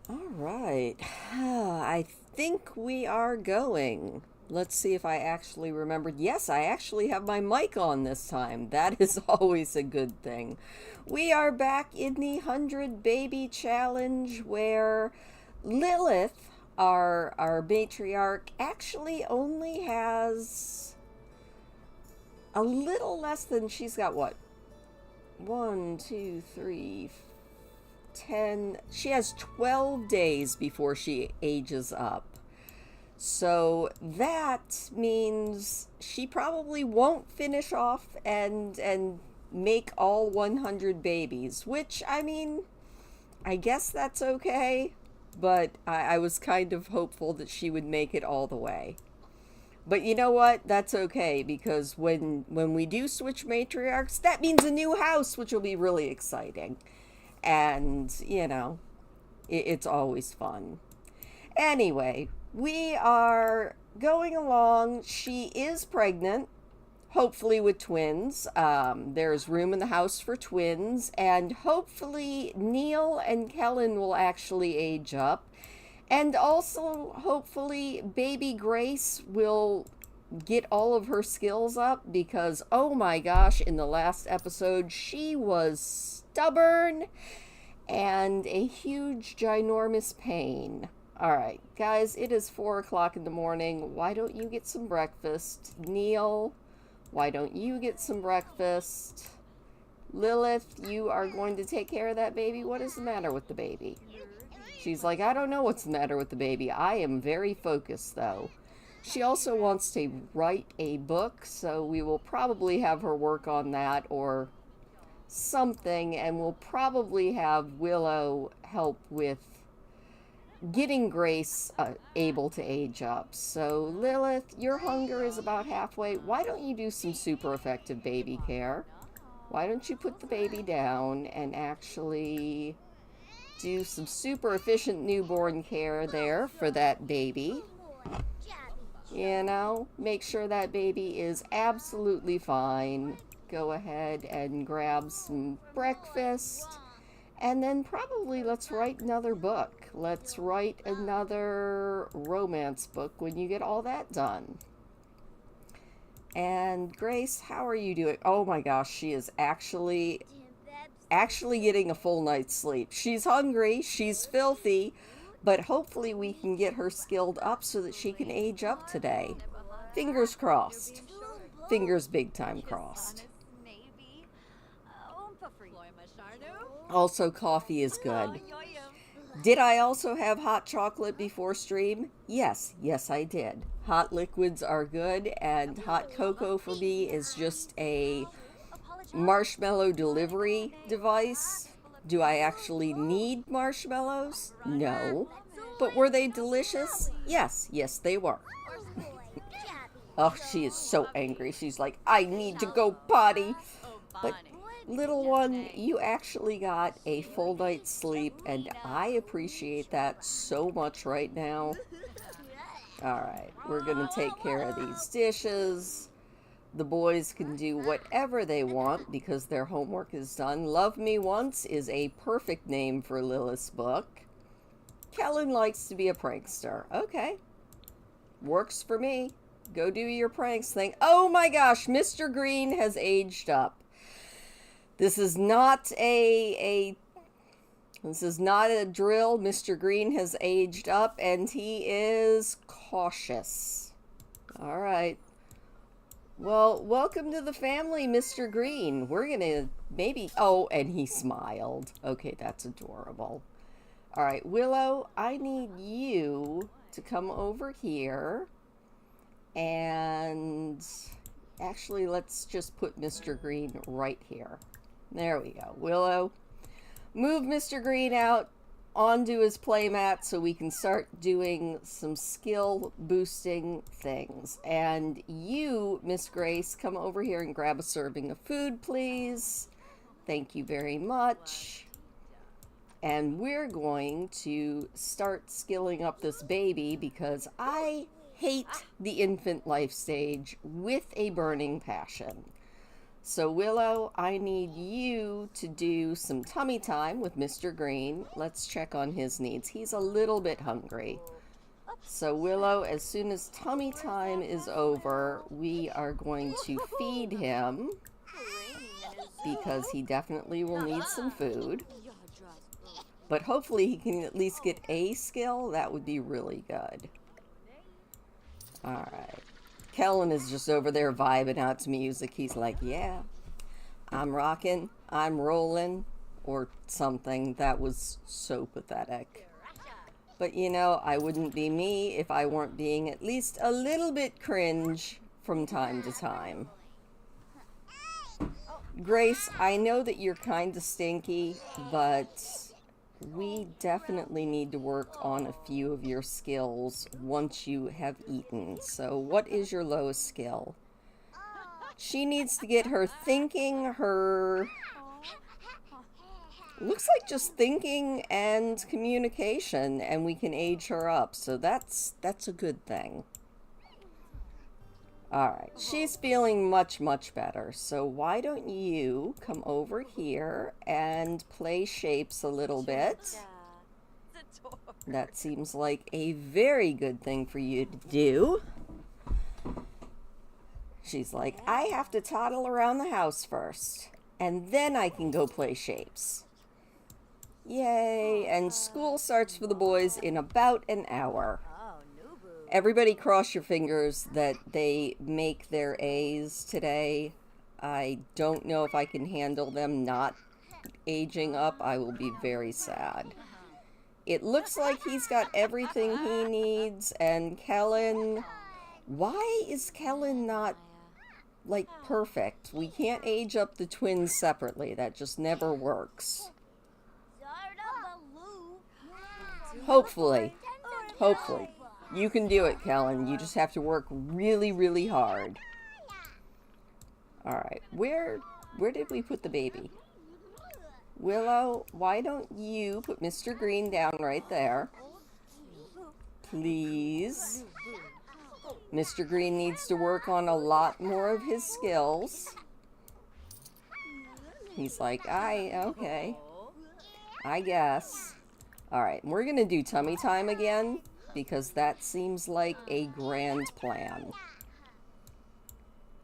All right. I think we are going. Let's see if I actually remembered. Yes, I actually have my mic on this time. That is always a good thing. We are back in the 100 Baby Challenge where Lilith, our matriarch, actually only has a little less than she's got what? One, two, three, 10. She has 12 days before she ages up. So that means she probably won't finish off and make all 100 babies, which I mean, I guess that's okay, but I was kind of hopeful that she would make it all the way. But you know what? That's okay because when we do switch matriarchs, that means a new house, which will be really exciting. And, it's always fun. Anyway, we are going along. She is pregnant, hopefully with twins. There's room in the house for twins, and hopefully Neil and Kellen will actually age up. And also, hopefully, baby Grace will get all of her skills up because, oh my gosh, in the last episode, she was stubborn and a huge, ginormous pain. All right, guys, it is 4 o'clock in the morning. Why don't you get some breakfast? Neil, why don't you get some breakfast? Lilith, you are going to take care of that baby. What is the matter with the baby? She's like, I don't know what's the matter with the baby. I am very focused, though. She also wants to write a book, so we will probably have her work on that or something, and we'll probably have Willow help with getting Grace able to age up. So, Lilith, your hunger is about halfway. Why don't you do some super effective baby care? Why don't you put the baby down and actually do some super efficient newborn care there for that baby? Make sure that baby is absolutely fine. Go ahead and grab some breakfast. And then probably let's write another book. Let's write another romance book when you get all that done. And Grace, how are you doing? Oh my gosh, she is actually getting a full night's sleep. She's hungry, she's filthy, but hopefully we can get her skilled up so that she can age up today. Fingers crossed. Fingers big time crossed. Also, coffee is good. Did I also have hot chocolate before stream? Yes, I did. Hot liquids are good, and hot cocoa for me is just a marshmallow delivery device. Do I actually need marshmallows? No. But were they delicious? Yes, they were. Oh, she is so angry. She's like, I need to go potty. But little one, you actually got a full night's sleep, and I appreciate that so much right now. Alright, we're gonna take care of these dishes. The boys can do whatever they want because their homework is done. Love Me Once is a perfect name for Lilith's book. Kellen likes to be a prankster. Okay, works for me. Go do your pranks thing. Oh my gosh, Mr. Green has aged up. This is not a drill. Mr. Green has aged up and he is cautious. All right. Well, welcome to the family, Mr. Green. We're gonna maybe... Oh, and he smiled. Okay, that's adorable. All right, Willow, I need you to come over here. And actually, let's just put Mr. Green right here. There we go. Willow, move Mr. Green out onto his playmat so we can start doing some skill boosting things. And you, Miss Grace, come over here and grab a serving of food, please. Thank you very much. And we're going to start skilling up this baby because I hate the infant life stage with a burning passion. So Willow, I need you to do some tummy time with Mr. Green. Let's check on his needs. He's a little bit hungry. So Willow, as soon as tummy time is over, we are going to feed him because he definitely will need some food. But hopefully he can at least get a skill. That would be really good. Alright. Kellen is just over there vibing out to music. He's like, yeah, I'm rocking, I'm rolling, or something. That was so pathetic. But you know, I wouldn't be me if I weren't being at least a little bit cringe from time to time. Grace, I know that you're kind of stinky, but we definitely need to work on a few of your skills once you have eaten. So what is your lowest skill? She needs to get her thinking, her... looks like just thinking and communication, and we can age her up. So that's a good thing. Alright, she's feeling much, much better. So why don't you come over here and play shapes a little bit? That seems like a very good thing for you to do. She's like, I have to toddle around the house first, and then I can go play shapes. Yay, and school starts for the boys in about an hour. Everybody cross your fingers that they make their A's today. I don't know if I can handle them not aging up. I will be very sad. It looks like he's got everything he needs, and Kellen... why is Kellen not, like, perfect? We can't age up the twins separately. That just never works. Hopefully. Hopefully. You can do it, Kellen. You just have to work really, really hard. Alright, where did we put the baby? Willow, why don't you put Mr. Green down right there? Please. Mr. Green needs to work on a lot more of his skills. He's like, okay. I guess. Alright, we're gonna do tummy time again, because that seems like a grand plan.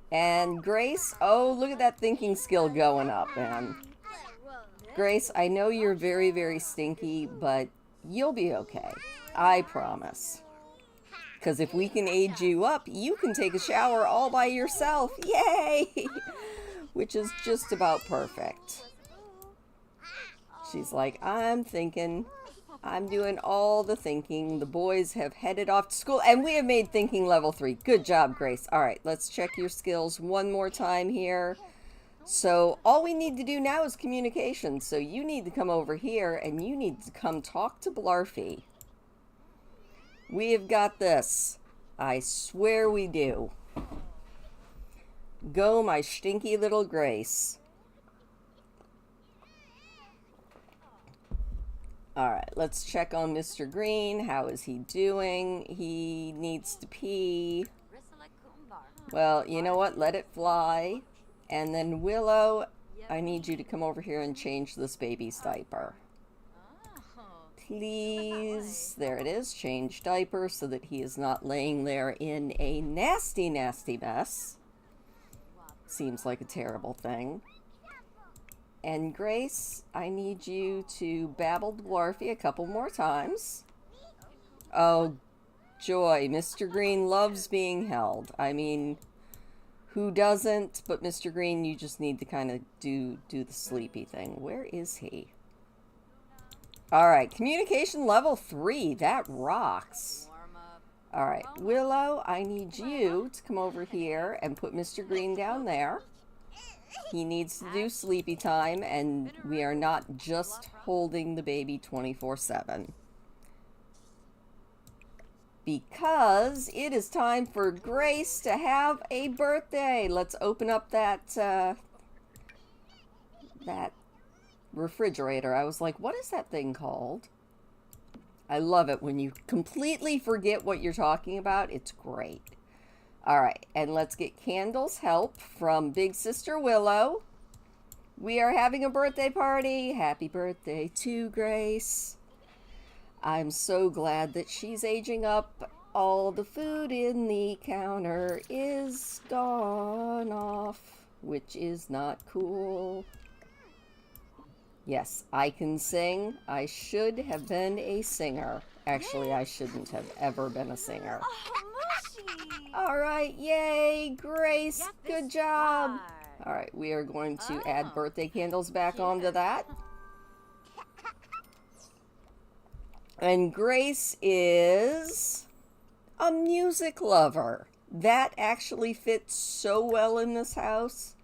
And Grace, oh, look at that thinking skill going up, man. Grace, I know you're very, very stinky, but you'll be okay. I promise. Because if we can age you up, you can take a shower all by yourself. Yay! Which is just about perfect. She's like, I'm thinking... I'm doing all the thinking. The boys have headed off to school, and we have made thinking level 3. Good job, Grace. All right, let's check your skills one more time here. So all we need to do now is communication. So you need to come over here, and you need to come talk to Blarfy. We have got this. I swear we do. Go, my stinky little Grace. Alright, let's check on Mr. Green. How is he doing? He needs to pee. Well, you know what? Let it fly. And then Willow, I need you to come over here and change this baby's diaper. Please. There it is. Change diaper so that he is not laying there in a nasty, nasty mess. Seems like a terrible thing. And Grace, I need you to babble Dwarfy a couple more times. Oh, joy. Mr. Green loves being held. I mean, who doesn't? But Mr. Green, you just need to kind of do the sleepy thing. Where is he? Alright, communication level 3. That rocks. Alright, Willow, I need you to come over here and put Mr. Green down there. He needs to do sleepy time, and we are not just holding the baby 24/7. Because it is time for Grace to have a birthday. Let's open up that refrigerator. I was like, what is that thing called? I love it when you completely forget what you're talking about. It's great. All right, and let's get Candle's help from Big Sister Willow. We are having a birthday party. Happy birthday to Grace. I'm so glad that she's aging up. All the food in the counter is gone off, which is not cool. Yes, I can sing. I should have been a singer. Actually, I shouldn't have ever been a singer. All right, yay, Grace, good job. All right, we are going to add birthday candles back onto that. And Grace is a music lover. That actually fits so well in this house.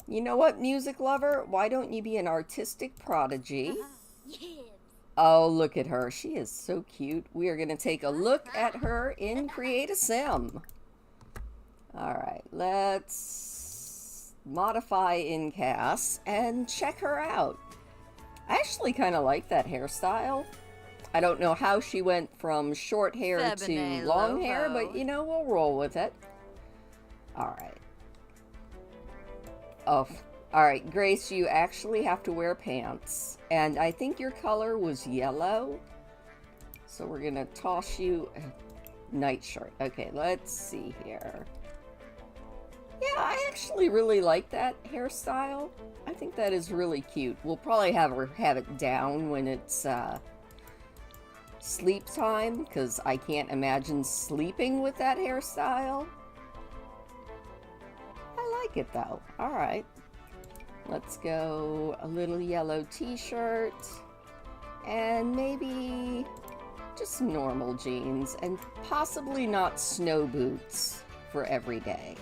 You know what, music lover? Why don't you be an artistic prodigy? Oh, look at her. She is so cute. We are going to take a look at her in Create a Sim. All right, let's modify in CAS and check her out. I actually kind of like that hairstyle. I don't know how she went from short hair to long hair, but you know, we'll roll with it. All right. Oh, all right, Grace, you actually have to wear pants. And I think your color was yellow. So we're going to toss you a nightshirt. Okay, let's see here. Yeah, I actually really like that hairstyle. I think that is really cute. We'll probably have her have it down when it's sleep time, because I can't imagine sleeping with that hairstyle. I like it though. All right. Let's go a little yellow t-shirt and maybe just normal jeans and possibly not snow boots for every day.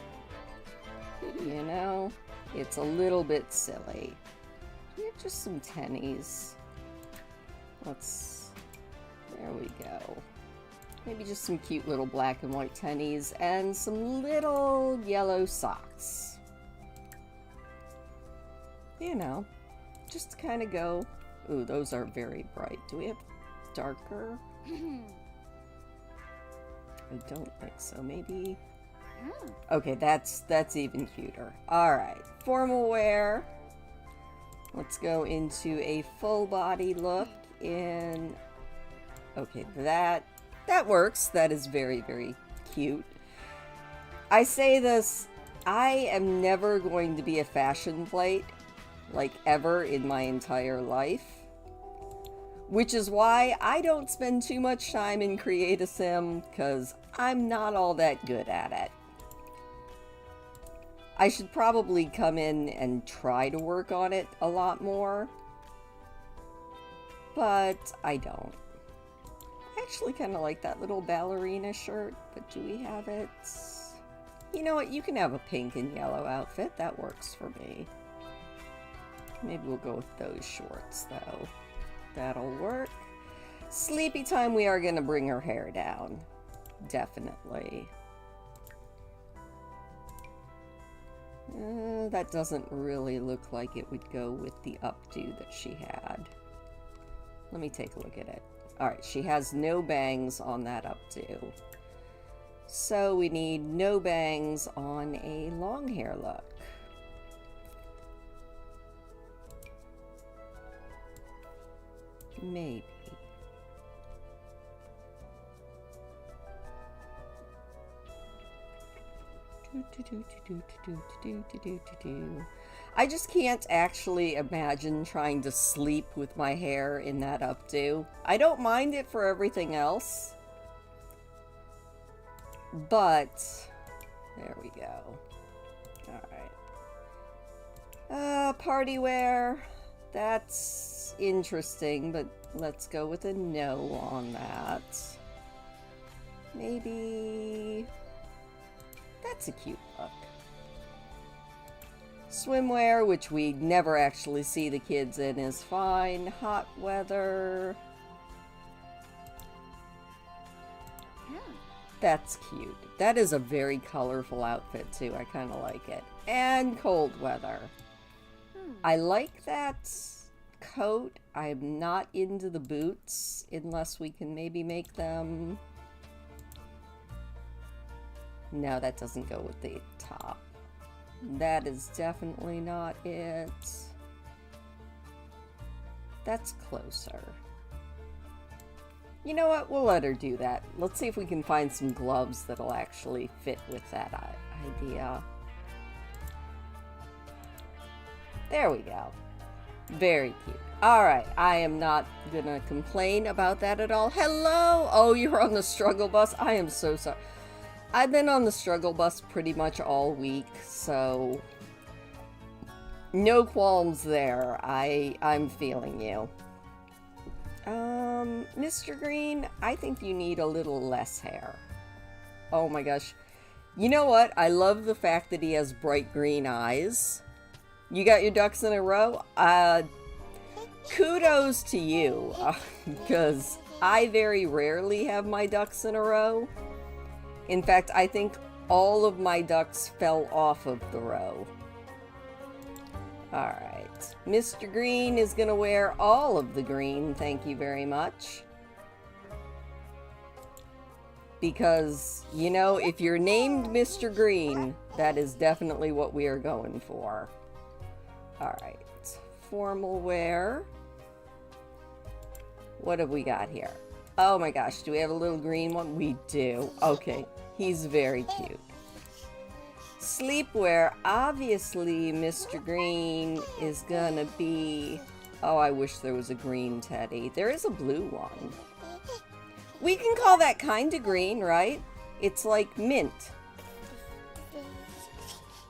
You know, it's a little bit silly. Yeah, just some tennies. There we go. Maybe just some cute little black and white tennies and some little yellow socks. You know, just to kind of go. Ooh, those are very bright. Do we have darker? I don't think so. Maybe. Okay, that's even cuter. All right, formal wear. Let's go into a full body look in. Okay, that works. That is very, very cute. I say this, I am never going to be a fashion plate, like ever in my entire life. Which is why I don't spend too much time in Create a Sim, because I'm not all that good at it. I should probably come in and try to work on it a lot more, but I don't. I actually kind of like that little ballerina shirt, but do we have it? You know what, you can have a pink and yellow outfit, that works for me. Maybe we'll go with those shorts though. That'll work. Sleepy time, we are going to bring her hair down. Definitely. That doesn't really look like it would go with the updo that she had. Let me take a look at it. Alright, she has no bangs on that updo. So we need no bangs on a long hair look. Maybe. I just can't actually imagine trying to sleep with my hair in that updo. I don't mind it for everything else, but there we go. Alright. Party wear. That's interesting, but let's go with a no on that. Maybe. That's a cute look. Swimwear, which we never actually see the kids in, is fine. Hot weather. That's cute. That is a very colorful outfit, too. I kind of like it. And cold weather. I like that coat. I'm not into the boots, unless we can maybe make them No, that doesn't go with the top. That is definitely not it. That's closer. You know what? We'll let her do that. Let's see if we can find some gloves that'll actually fit with that idea. There we go. Very cute. Alright, I am not gonna complain about that at all. Hello! Oh, you're on the struggle bus? I am so sorry. I've been on the struggle bus pretty much all week, so no qualms there. I'm feeling you. Mr. Green, I think you need a little less hair. Oh my gosh. You know what? I love the fact that he has bright green eyes. You got your ducks in a row? Kudos to you, because I very rarely have my ducks in a row. In fact, I think all of my ducks fell off of the row. Alright. Mr. Green is going to wear all of the green, thank you very much. Because, you know, if you're named Mr. Green, that is definitely what we are going for. Alright. Formal wear. What have we got here? Oh my gosh, do we have a little green one? We do. Okay, he's very cute. Sleepwear, obviously Mr. Green is gonna be... Oh, I wish there was a green teddy. There is a blue one. We can call that kind of green, right? It's like mint.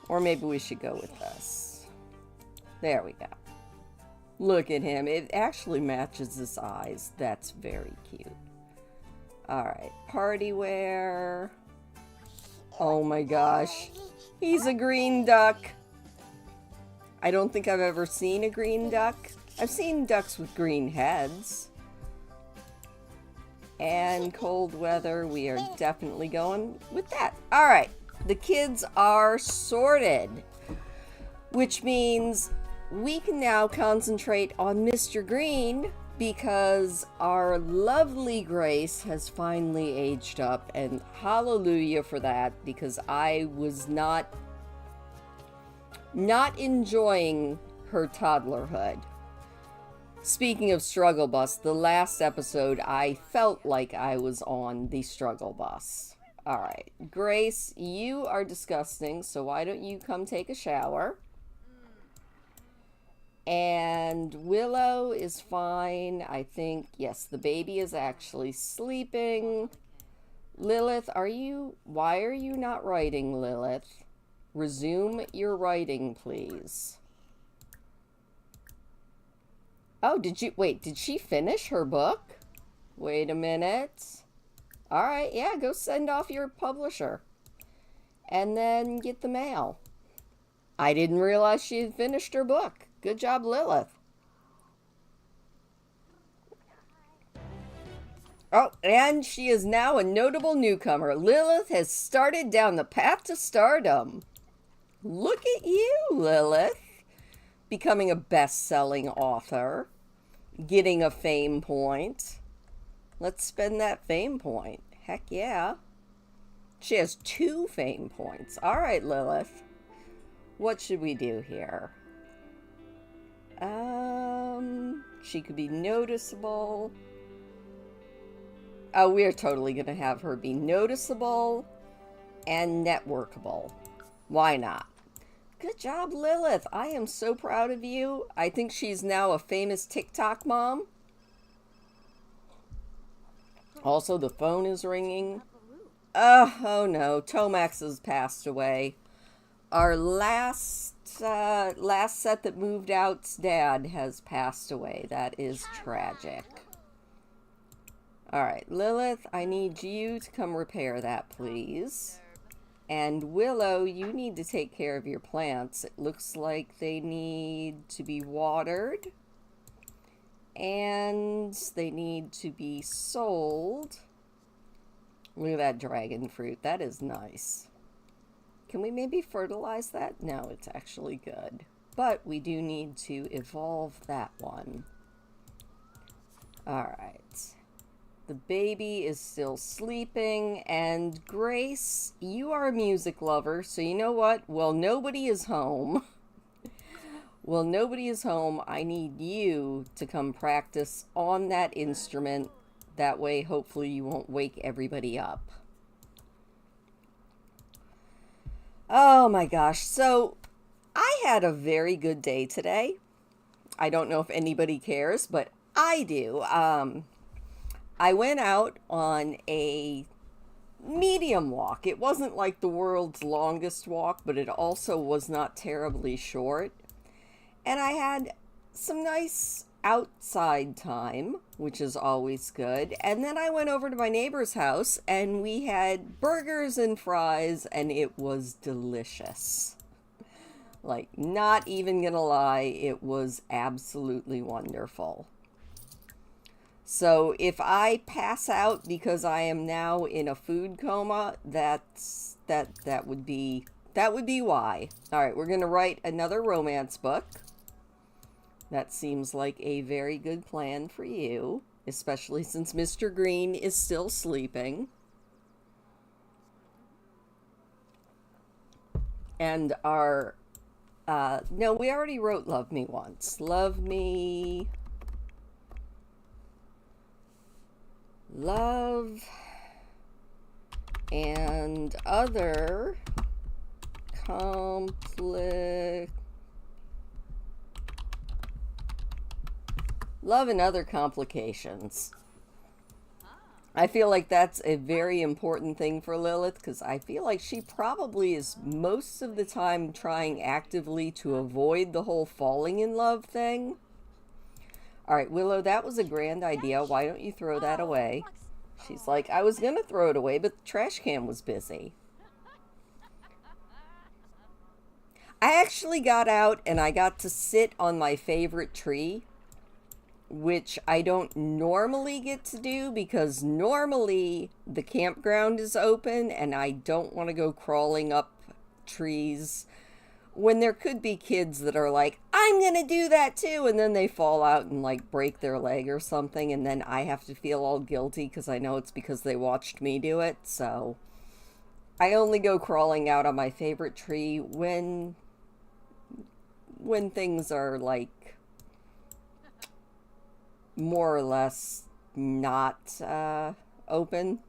Or maybe we should go with this. There we go. Look at him. It actually matches his eyes. That's very cute. Alright, party wear. Oh my gosh. He's a green duck. I don't think I've ever seen a green duck. I've seen ducks with green heads. And cold weather, we are definitely going with that. Alright, the kids are sorted. Which means we can now concentrate on Mr. Green because our lovely Grace has finally aged up, and hallelujah for that, because I was not enjoying her toddlerhood. Speaking of struggle bus, the last episode I felt like I was on the struggle bus. Alright, Grace, you are disgusting, so why don't you come take a shower? And Willow is fine, I think. Yes, the baby is actually sleeping. Lilith, why are you not writing, Lilith? Resume your writing, please. Oh, did she finish her book? Wait a minute. Alright, yeah, go send off your publisher. And then get the mail. I didn't realize she had finished her book. Good job, Lilith. Oh, and she is now a notable newcomer. Lilith has started down the path to stardom. Look at you, Lilith. Becoming a best-selling author. Getting a fame point. Let's spend that fame point. Heck yeah. She has 2 fame points. All right, Lilith. What should we do here? She could be noticeable. Oh, we're totally going to have her be noticeable and networkable. Why not? Good job, Lilith. I am so proud of you. I think she's now a famous TikTok mom. Also, the phone is ringing. Oh no, Tomax has passed away. Our last set that moved out's dad has passed away. That is tragic. Alright, Lilith, I need you to come repair that, please. And Willow, you need to take care of your plants. It looks like they need to be watered. And they need to be sold. Look at that dragon fruit. That is nice. Can we maybe fertilize that? No, it's actually good. But we do need to evolve that one. Alright. The baby is still sleeping, and Grace, you are a music lover, so you know what? Well, nobody is home. Well, nobody is home. I need you to come practice on that instrument. That way, hopefully, you won't wake everybody up. Oh my gosh. So, I had a very good day today. I don't know if anybody cares, but I do. I went out on a medium walk. It wasn't like the world's longest walk, but it also was not terribly short. And I had some nice outside time, which is always good. And then I went over to my neighbor's house and we had burgers and fries, and it was delicious. Like, not even gonna lie, it was absolutely wonderful. So if I pass out because I am now in a food coma, that would be why. All right, we're going to write another romance book. That seems like a very good plan for you, especially since Mr. Green is still sleeping. And our no, we already wrote Love Me once. Love Me, love, and other love and other complications. I feel like that's a very important thing for Lilith, because I feel like she probably is most of the time trying actively to avoid the whole falling in love thing. All right, Willow, that was a grand idea. Why don't you throw that away? She's like, I was going to throw it away, but the trash can was busy. I actually got out and I got to sit on my favorite tree, which I don't normally get to do because normally the campground is open and I don't want to go crawling up trees when there could be kids that are like, I'm going to do that too. And then they fall out and like break their leg or something. And then I have to feel all guilty because I know it's because they watched me do it. So I only go crawling out on my favorite tree when things are like more or less not open.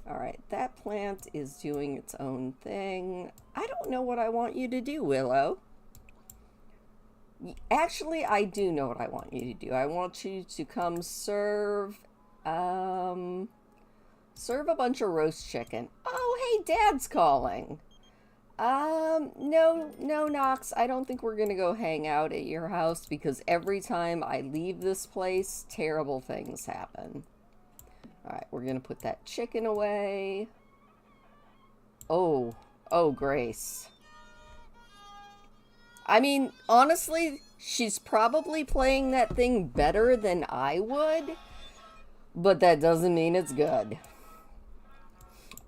All right, that plant is doing its own thing. I don't know what I want you to do, Willow. Actually, I do know what I want you to do. I want you to come serve a bunch of roast chicken. Oh, hey, Dad's calling. No, Knox, I don't think we're gonna go hang out at your house because every time I leave this place, terrible things happen. All right, we're gonna put that chicken away. Oh, Grace. I mean, honestly, she's probably playing that thing better than I would, but that doesn't mean it's good.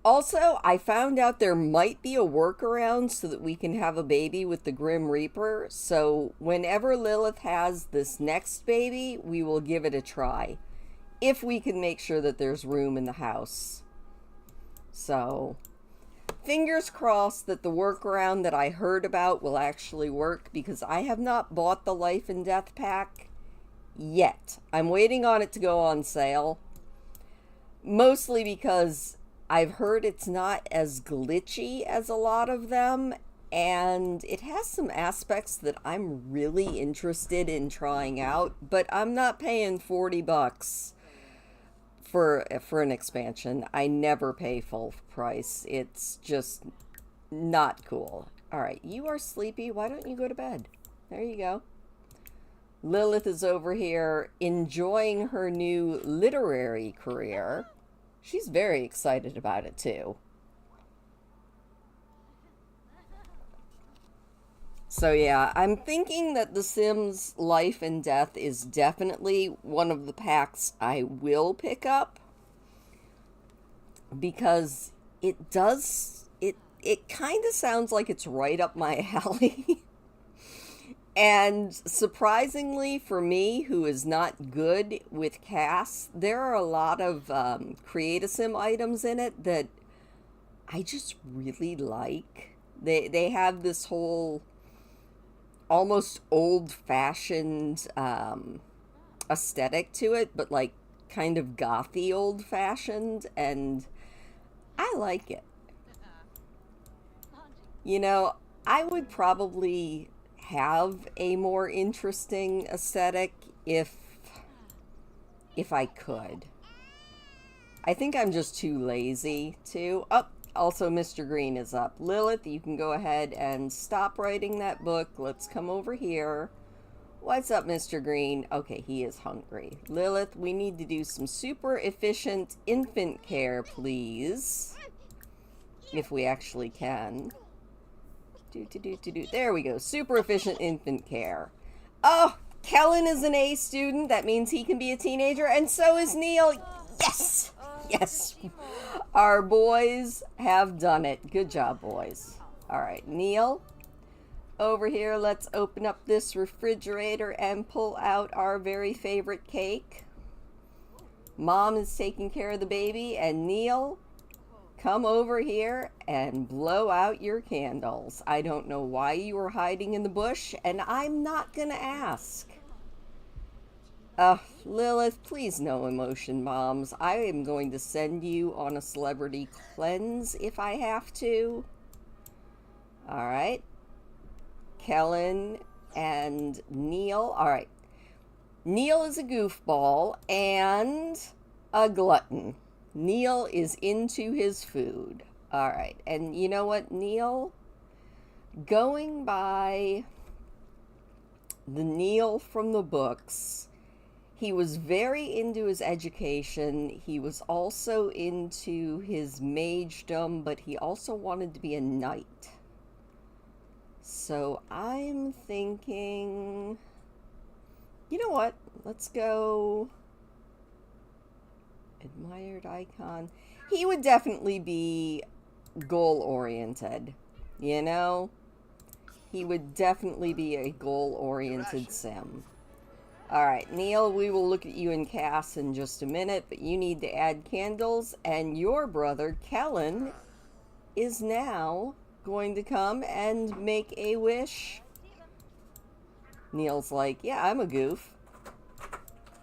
Also, I found out there might be a workaround so that we can have a baby with the Grim Reaper. So whenever Lilith has this next baby, we will give it a try. If we can make sure that there's room in the house. So, fingers crossed that the workaround that I heard about will actually work, because I have not bought the Life and Death pack yet. I'm waiting on it to go on sale. Mostly because I've heard it's not as glitchy as a lot of them, and it has some aspects that I'm really interested in trying out, but I'm not paying $40 for an expansion. I never pay full price. It's just not cool. All right, you are sleepy. Why don't you go to bed? There you go. Lilith is over here enjoying her new literary career. She's very excited about it too. So yeah, I'm thinking that The Sims Life and Death is definitely one of the packs I will pick up, because it kind of sounds like it's right up my alley. And surprisingly for me, who is not good with casts, there are a lot of Create-A-Sim items in it that I just really like. They have this whole almost old-fashioned aesthetic to it, but like kind of gothy old-fashioned, and I like it. You know, I would probably have a more interesting aesthetic if I could. I think I'm just too lazy to. Oh, also Mr. Green is up. Lilith, you can go ahead and stop writing that book. Let's come over here. What's up, Mr. Green? Okay, he is hungry. Lilith, we need to do some super efficient infant care, please. If we actually can. There we go. Super efficient infant care. Oh, Kellen is an A student. That means he can be a teenager, and so is Neil. Yes! Yes. Our boys have done it. Good job, boys. All right, Neil, over here, let's open up this refrigerator and pull out our very favorite cake. Mom is taking care of the baby, and Neil, come over here and blow out your candles. I don't know why you were hiding in the bush, and I'm not gonna ask. Lilith, please no emotion, moms. I am going to send you on a celebrity cleanse if I have to. Alright. Kellen and Neil. Alright. Neil is a goofball and a glutton. Neil is into his food. Alright. And you know what, Neil? Going by the Neil from the books, he was very into his education. He was also into his magedom, but he also wanted to be a knight. So I'm thinking, you know what? Let's go admired icon. He would definitely be goal-oriented, you know? He would definitely be a goal-oriented sim. Alright, Neil, we will look at you in CAS in just a minute, but you need to add candles, and your brother, Kellen, is now going to come and make a wish. Neil's like, yeah, I'm a goof,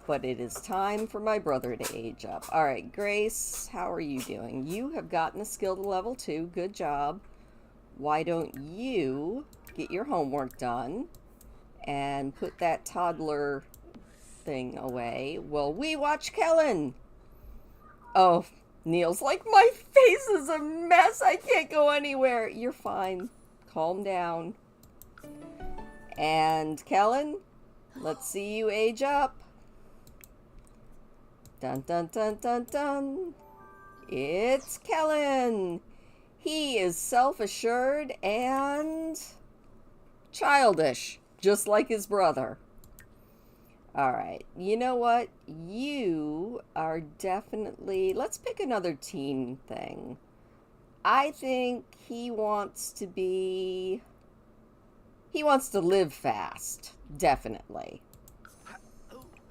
but it is time for my brother to age up. Alright, Grace, how are you doing? You have gotten a skill to level 2. Good job. Why don't you get your homework done and put that toddler thing away while we watch Kellen? Oh, Neil's like, my face is a mess. I can't go anywhere. You're fine. Calm down. And Kellen, let's see you age up. Dun dun dun dun dun. It's Kellen. He is self-assured and childish, just like his brother. Alright, you know what? You are definitely... Let's pick another teen thing. I think he wants to be... He wants to live fast. Definitely.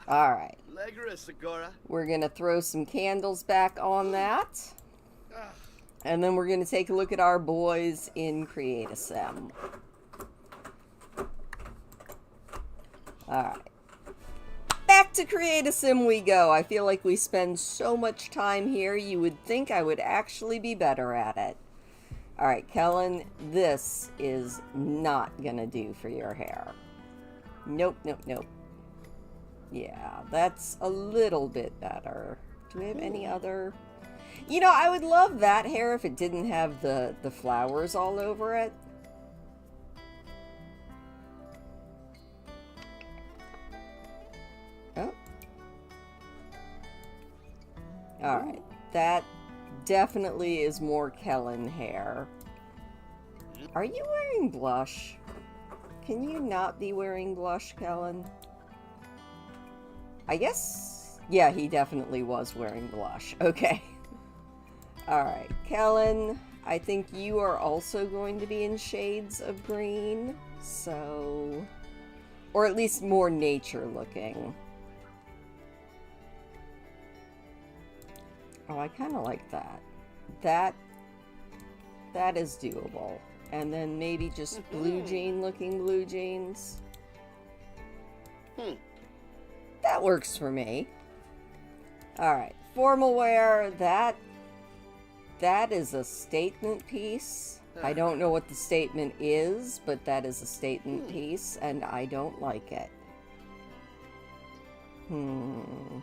Alright. We're going to throw some candles back on that. And then we're going to take a look at our boys in Create-A-Sim. Alright. Back to Create-A-Sim we go. I feel like we spend so much time here, you would think I would actually be better at it. Alright, Kellen, this is not gonna do for your hair. Nope, nope, nope. Yeah, that's a little bit better. Do we have any other... You know, I would love that hair if it didn't have the flowers all over it. Oh. Alright, that definitely is more Kellen hair. Are you wearing blush? Can you not be wearing blush, Kellen? I guess... Yeah, he definitely was wearing blush. Okay. Alright, Kellen, I think you are also going to be in shades of green. So, Or at least more nature looking. Oh, I kind of like that. That is doable. And then maybe just blue jean looking blue jeans. That works for me. Alright, formal wear, that is a statement piece. I don't know what the statement is, but that is a statement piece, and I don't like it. What have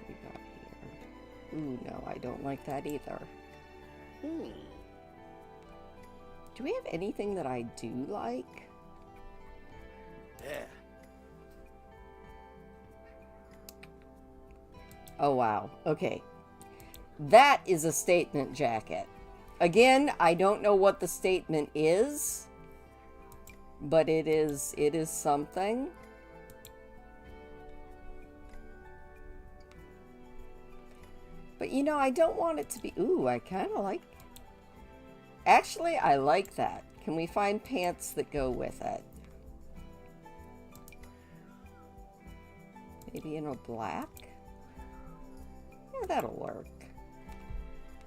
we got here? Ooh, no, I don't like that either. Do we have anything that I do like? Yeah. Oh, wow. Okay. That is a statement jacket. Again, I don't know what the statement is, but it is something. But you know, I don't want it to be, ooh, I kind of like, actually, I like that. Can we find pants that go with it? Maybe in a black? Yeah, that'll work.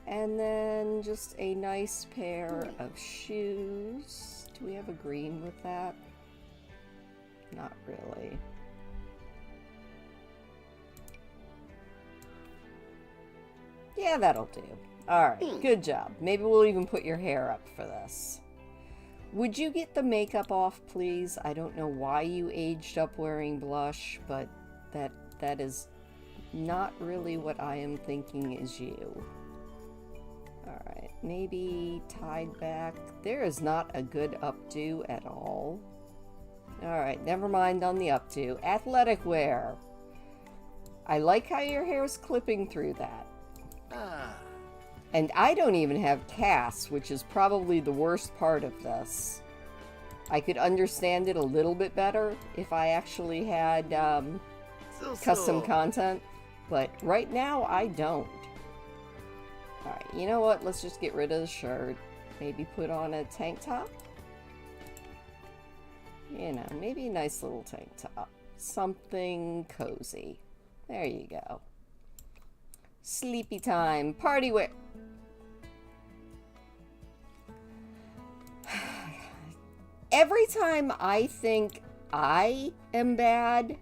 And then just a nice pair of shoes. Do we have a green with that? Not really. Yeah, that'll do. Alright, good job. Maybe we'll even put your hair up for this. Would you get the makeup off, please? I don't know why you aged up wearing blush, but that is not really what I am thinking is you. Alright, maybe tied back. There is not a good updo at all. Alright, never mind on the updo. Athletic wear. I like how your hair's clipping through that. And I don't even have casts, which is probably the worst part of this. I could understand it a little bit better if I actually had custom content, but right now I don't. Alright, you know what? Let's just get rid of the shirt. Maybe put on a tank top? You know, maybe a nice little tank top. Something cozy. There you go. Sleepy time. Party wear. Every time I think I am bad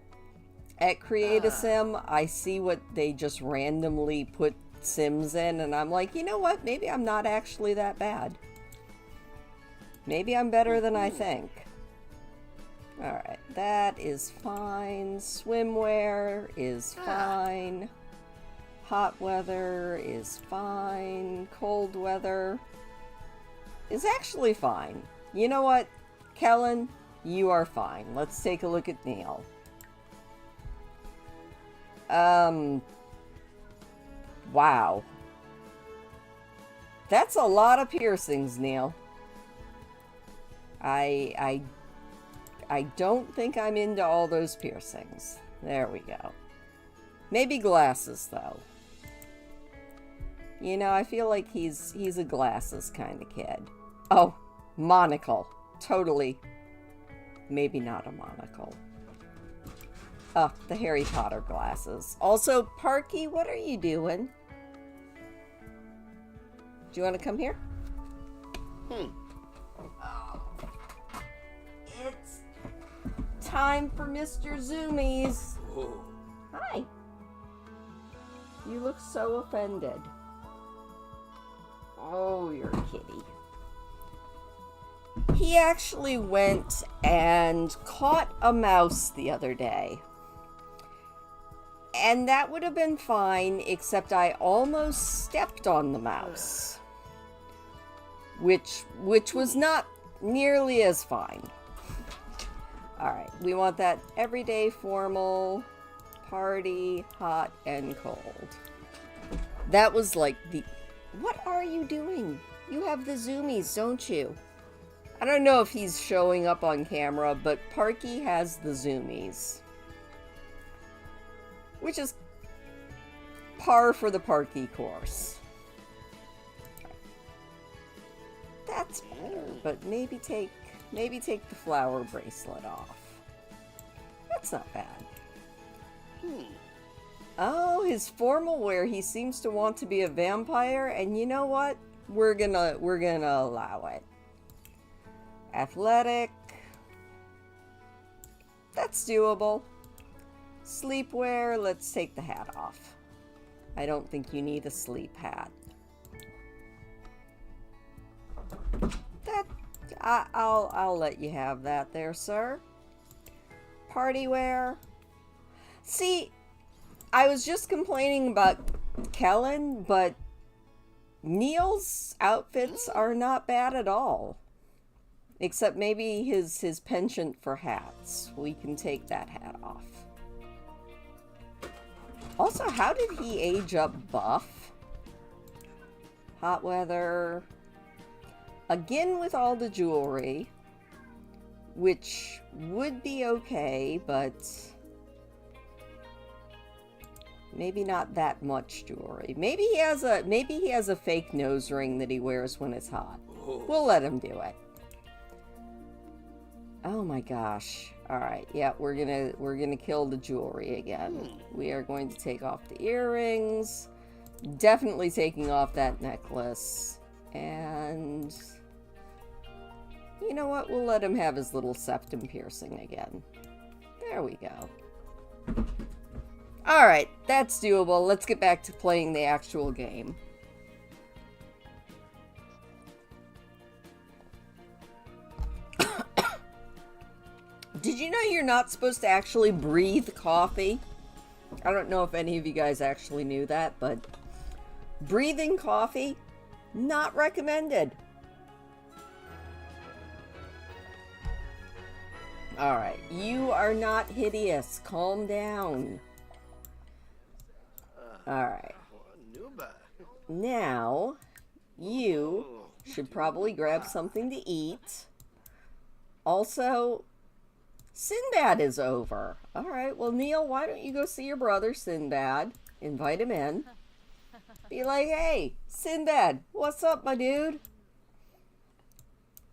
at Create a Sim, I see what they just randomly put Sims in, and I'm like, you know what? Maybe I'm not actually that bad. Maybe I'm better than I think. Alright, that is fine. Swimwear is fine. Hot weather is fine. Cold weather is actually fine. You know what, Kellen? You are fine. Let's take a look at Neil. Wow. That's a lot of piercings, Neil. I don't think I'm into all those piercings. There we go. Maybe glasses, though. You know, I feel like he's a glasses kind of kid. Oh, monocle. Totally. Maybe not a monocle. Oh, the Harry Potter glasses. Also, Parky, what are you doing? Do you want to come here? Oh. It's time for Mr. Zoomies. Whoa. Hi. You look so offended. Oh, you're a kitty. He actually went and caught a mouse the other day. And that would have been fine, except I almost stepped on the mouse. Which was not nearly as fine. Alright, we want that everyday formal, party, hot, and cold. That was like the... What are you doing? You have the zoomies, don't you? I don't know if he's showing up on camera, but Parky has the zoomies. Which is par for the Parky course. That's better, but maybe take Maybe take the flower bracelet off. That's not bad. Oh, his formal wear. He seems to want to be a vampire, and you know what? We're gonna allow it. Athletic. That's doable. Sleepwear. Let's take the hat off. I don't think you need a sleep hat. That I'll let you have that there, sir. Party wear. See, I was just complaining about Kellen, but Neil's outfits are not bad at all. Except maybe his penchant for hats. We can take that hat off. Also, how did he age up Buff? Hot weather. Again with all the jewelry. Which would be okay, but maybe not that much jewelry. Maybe he has a fake nose ring that he wears when it's hot. We'll let him do it. Oh my gosh. Alright, yeah, we're gonna kill the jewelry again. We are going to take off the earrings. Definitely taking off that necklace. And you know what? We'll let him have his little septum piercing again. There we go. Alright, that's doable. Let's get back to playing the actual game. Did you know you're not supposed to actually breathe coffee? I don't know if any of you guys actually knew that, but breathing coffee, not recommended. Alright, you are not hideous. Calm down. Alright. Now, you should probably grab something to eat. Also, Sinbad is over. Alright, well, Neil, why don't you go see your brother, Sinbad? Invite him in. Be like, hey, Sinbad, what's up, my dude?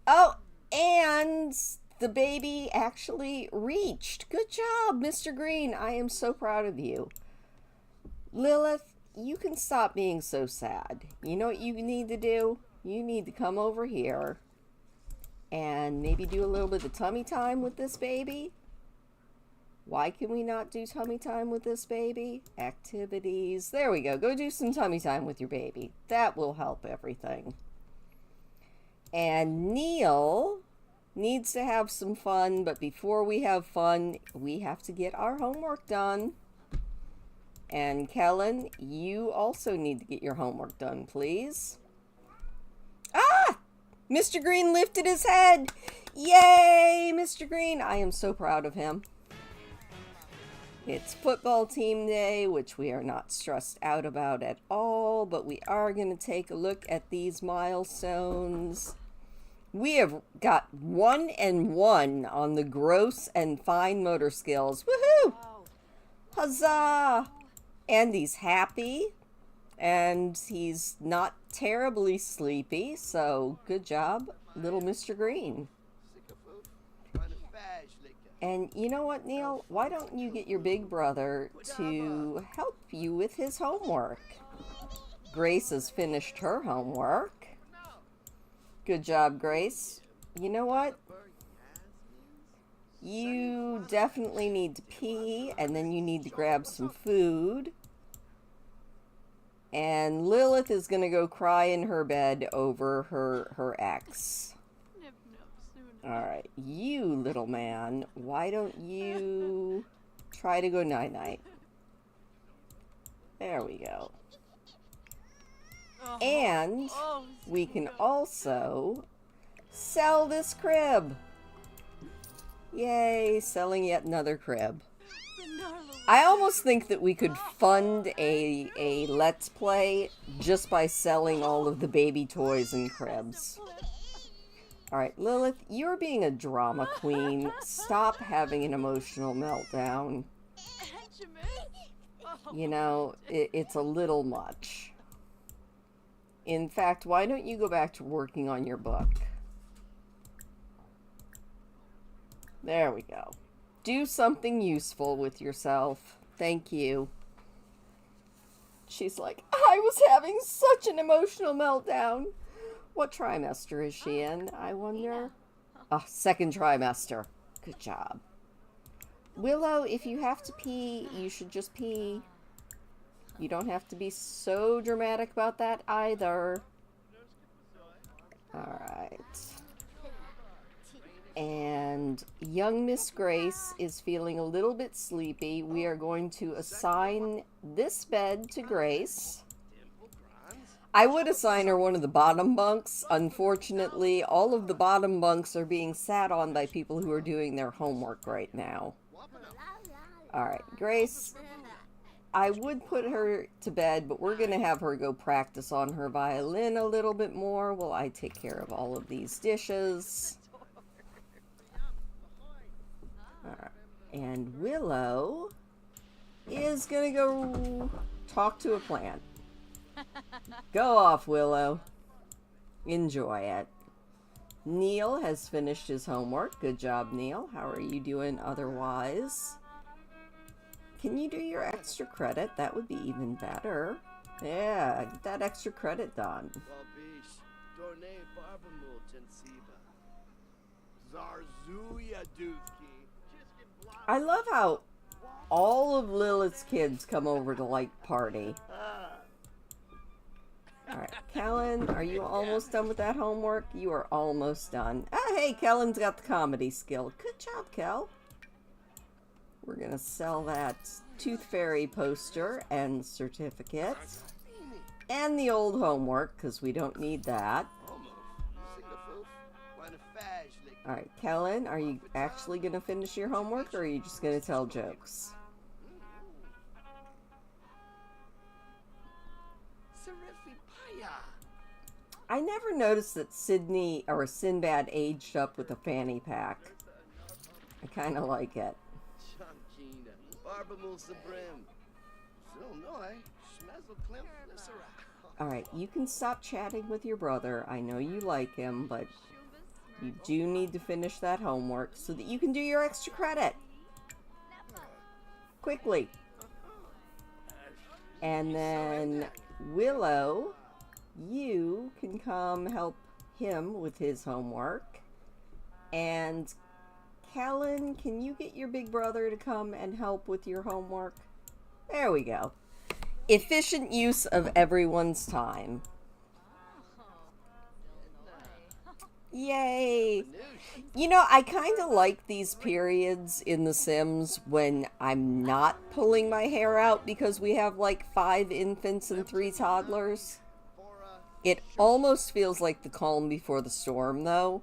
Oh, and the baby actually reached. Good job, Mr. Green. I am so proud of you. Lilith, you can stop being so sad. You know what you need to do? You need to come over here and maybe do a little bit of tummy time with this baby. Why can we not do tummy time with this baby? Activities. There we go. Go do some tummy time with your baby. That will help everything. And Neil needs to have some fun, but before we have fun, we have to get our homework done. And Kellen, you also need to get your homework done, please. Ah! Mr. Green lifted his head! Yay, Mr. Green! I am so proud of him. It's football team day, which we are not stressed out about at all, but we are going to take a look at these milestones. We have got 1 and 1 on the gross and fine motor skills. Woohoo! Huzzah! Andy's happy, and he's not terribly sleepy, so good job, little Mr. Green. And you know what, Neil? Why don't you get your big brother to help you with his homework? Grace has finished her homework. Good job, Grace. You know what? You definitely need to pee, and then you need to grab some food. And Lilith is going to go cry in her bed over her ex. Alright, you little man, why don't you try to go night-night? There we go. And we can also sell this crib. Yay, selling yet another crib. I almost think that we could fund a Let's Play just by selling all of the baby toys and cribs. Alright, Lilith, you're being a drama queen. Stop having an emotional meltdown. You know, it's a little much. In fact, why don't you go back to working on your book? There we go. Do something useful with yourself. Thank you. She's like, I was having such an emotional meltdown. What trimester is she in, I wonder? Second trimester. Good job. Willow, if you have to pee, you should just pee. You don't have to be so dramatic about that either. Alright. And young Miss Grace is feeling a little bit sleepy. We are going to assign this bed to Grace. I would assign her one of the bottom bunks. Unfortunately, all of the bottom bunks are being sat on by people who are doing their homework right now. Alright, Grace, I would put her to bed, but we're going to have her go practice on her violin a little bit more while I take care of all of these dishes. Alright, and Willow is going to go talk to a plant. Go off, Willow. Enjoy it. Neil has finished his homework. Good job, Neil. How are you doing otherwise? Can you do your extra credit? That would be even better. Yeah, get that extra credit done. I love how all of Lilith's kids come over to like party. Alright, Kellen, are you almost done with that homework? You are almost done. Ah, hey, Kellen's got the comedy skill. Good job, Kel. We're gonna sell that Tooth Fairy poster and certificate. And the old homework, because we don't need that. Alright, Kellen, are you actually gonna finish your homework, or are you just gonna tell jokes? I never noticed that Sydney or Sinbad aged up with a fanny pack. I kind of like it. Alright, you can stop chatting with your brother. I know you like him, but you do need to finish that homework so that you can do your extra credit. Quickly. And then Willow, you can come help him with his homework. And Callan, can you get your big brother to come and help with your homework? There we go. Efficient use of everyone's time. Yay! You know, I kind of like these periods in The Sims when I'm not pulling my hair out because we have like 5 infants and 3 toddlers. It almost feels like the calm before the storm, though.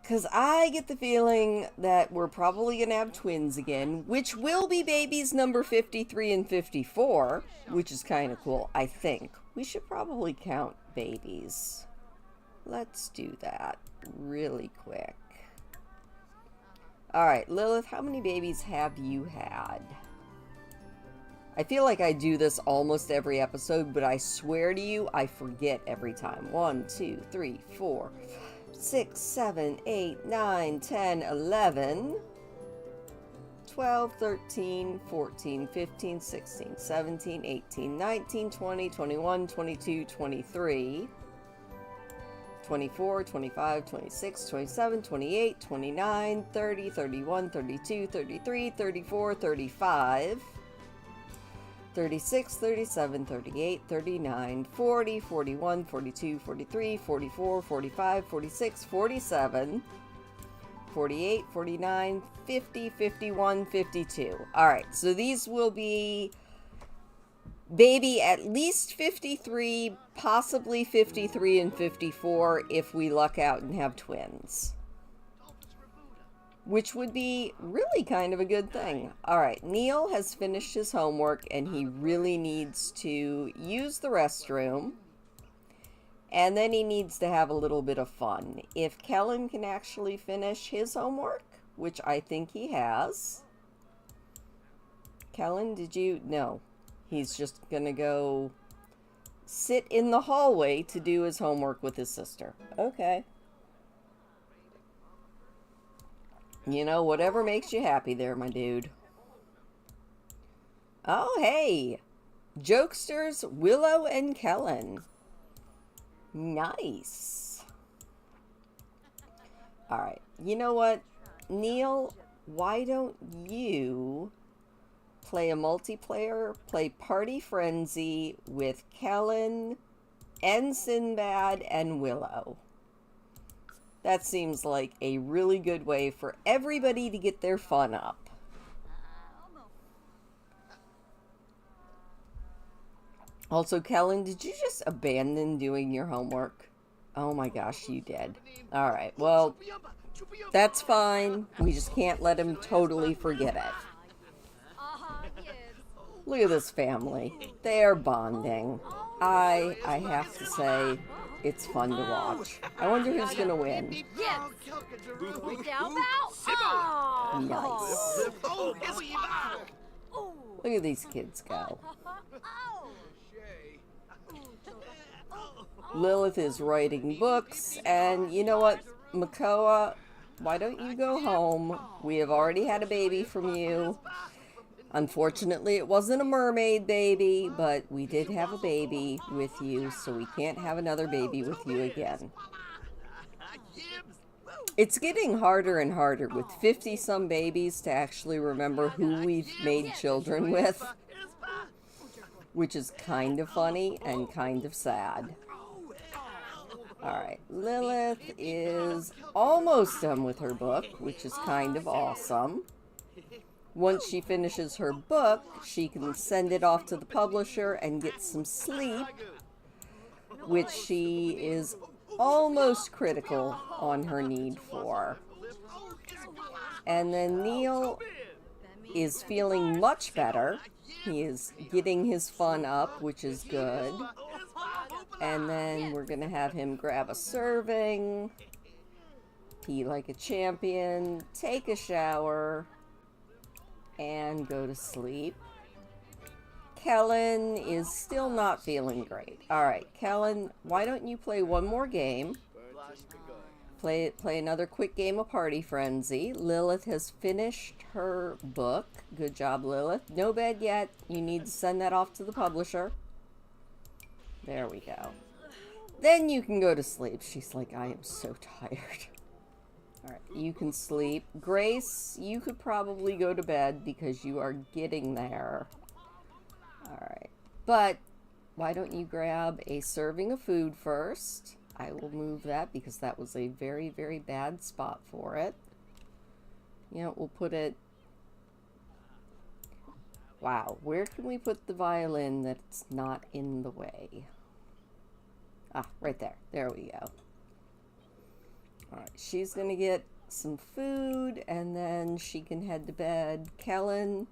Because I get the feeling that we're probably going to have twins again, which will be babies number 53 and 54, which is kind of cool, I think. We should probably count babies. Let's do that really quick. Alright, Lilith, how many babies have you had? I feel like I do this almost every episode, but I swear to you, I forget every time. 1, 2, 3, 4, 6, 7, 8, 9, 10, 11, 12, 13, 14, 15, 16, 17, 18, 19, 20, 21, 22, 23, 24, 25, 26, 27, 28, 29, 30, 31, 32, 33, 34, 35, 36, 37, 38, 39, 40, 41, 42, 43, 44, 45, 46, 47, 48, 49, 50, 51, 52. Alright, so these will be baby at least 53, possibly 53 and 54 if we luck out and have twins. Which would be really kind of a good thing. Alright, Neil has finished his homework and he really needs to use the restroom. And then he needs to have a little bit of fun. If Kellen can actually finish his homework, which I think he has. Kellen, did you? No. He's just gonna go sit in the hallway to do his homework with his sister. Okay. You know, whatever makes you happy there, my dude. Oh, hey! Jokesters Willow and Kellen. Nice. Alright, you know what? Neil, why don't you play a multiplayer, play Party Frenzy with Kellen and Sinbad and Willow. That seems like a really good way for everybody to get their fun up. Also, Kellen, did you just abandon doing your homework? Oh my gosh, you did. Alright, well, that's fine. We just can't let him totally forget it. Look at this family. They are bonding. I have to say, it's fun to watch. I wonder who's gonna win. Nice. Look at these kids go. Lilith is writing books, and you know what, Makoa, why don't you go home? We have already had a baby from you. Unfortunately, it wasn't a mermaid baby, but we did have a baby with you, so we can't have another baby with you again. It's getting harder and harder with 50-some babies to actually remember who we've made children with, which is kind of funny and kind of sad. Alright, Lilith is almost done with her book, which is kind of awesome. Once she finishes her book, she can send it off to the publisher and get some sleep, which she is almost critical on her need for. And then Neil is feeling much better. He is getting his fun up, which is good. And then we're going to have him grab a serving, pee like a champion, take a shower, and go to sleep. Kellen is still not feeling great. Alright, Kellen, why don't you play one more game? Play another quick game of Party Frenzy. Lilith has finished her book. Good job, Lilith. No bed yet. You need to send that off to the publisher. There we go. Then you can go to sleep. She's like, I am so tired. Alright, you can sleep. Grace, you could probably go to bed because you are getting there. Alright, but why don't you grab a serving of food first? I will move that because that was a very, very bad spot for it. You know, we'll put it... Wow, where can we put the violin that's not in the way? Ah, right there. There we go. Alright, she's gonna get some food and then she can head to bed. Kellen,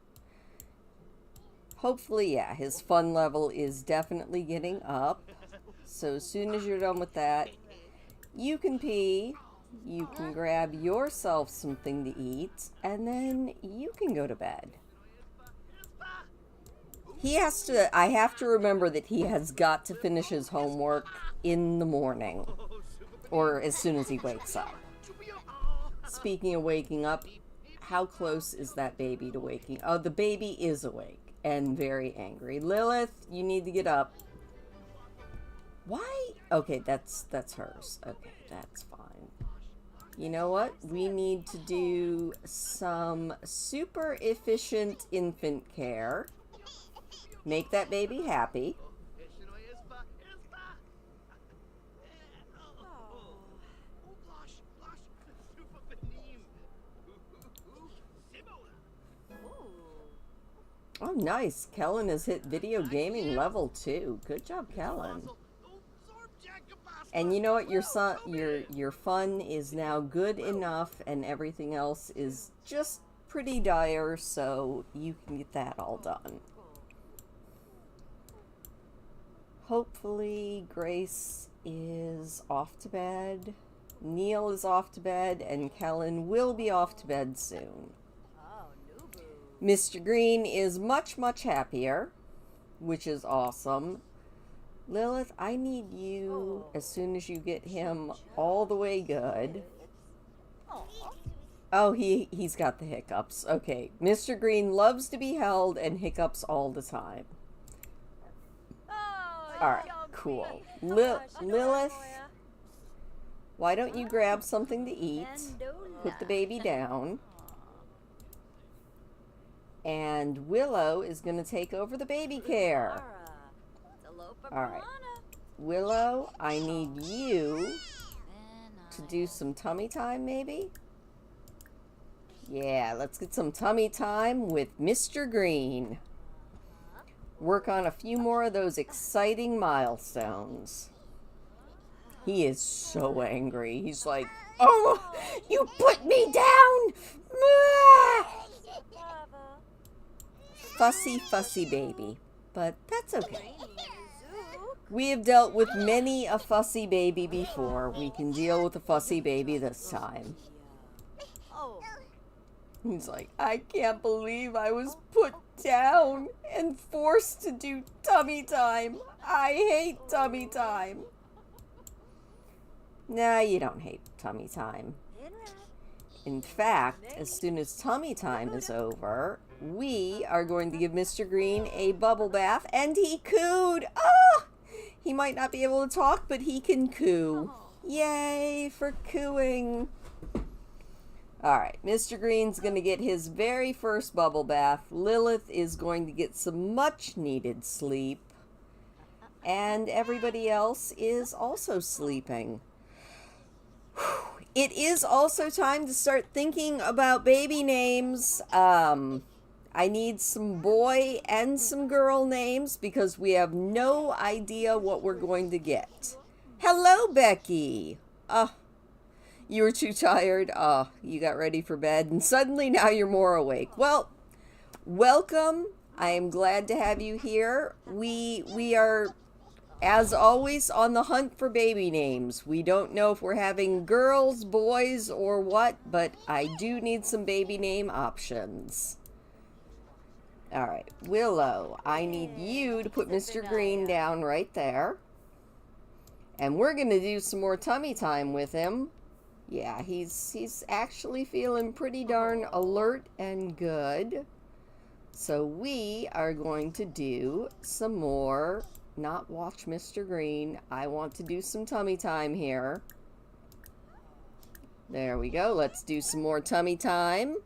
hopefully, yeah, his fun level is definitely getting up. So as soon as you're done with that, you can pee, you can grab yourself something to eat, and then you can go to bed. I have to remember that he has got to finish his homework in the morning, or as soon as he wakes up. Speaking of waking up, how close is that baby to waking? Oh, the baby is awake and very angry. Lilith, you need to get up. Why? Okay, that's hers. Okay, that's fine. You know what? We need to do some super efficient infant care. Make that baby happy. Oh, nice. Kellen has hit video gaming level 2. Good job, Kellen. And you know what? Your fun is now good enough and everything else is just pretty dire, so you can get that all done. Hopefully Grace is off to bed, Neil is off to bed, and Kellen will be off to bed soon. Mr. Green is much, much happier, which is awesome. Lilith, I need you, as soon as you get him all the way good, Oh, he's got the hiccups. Okay, Mr. Green loves to be held and hiccups all the time. Alright, cool. Lilith, why don't you grab something to eat? Put the baby down. And Willow is going to take over the baby care. Alright. Willow, I need you to do some tummy time, maybe? Yeah, let's get some tummy time with Mr. Green. Work on a few more of those exciting milestones. He is so angry. He's like, oh, you put me down! Fussy, fussy baby. But that's okay. We have dealt with many a fussy baby before. We can deal with a fussy baby this time. He's like, I can't believe I was put down and forced to do tummy time. I hate tummy time. Nah, you don't hate tummy time. In fact, as soon as tummy time is over, we are going to give Mr. Green a bubble bath, and he cooed. Oh! He might not be able to talk, but he can coo. Yay for cooing. Alright, Mr. Green's going to get his very first bubble bath. Lilith is going to get some much needed sleep. And everybody else is also sleeping. It is also time to start thinking about baby names. I need some boy and some girl names because we have no idea what we're going to get. Hello, Becky. You were too tired. You got ready for bed and suddenly now you're more awake. Well, welcome. I am glad to have you here. We are, as always, on the hunt for baby names. We don't know if we're having girls, boys, or what, but I do need some baby name options. Alright, Willow, I need you to put Mr. Green down right there. And we're going to do some more tummy time with him. Yeah, he's actually feeling pretty darn alert and good. So we are going to do some more, not watch Mr. Green. I want to do some tummy time here. There we go. Let's do some more tummy time.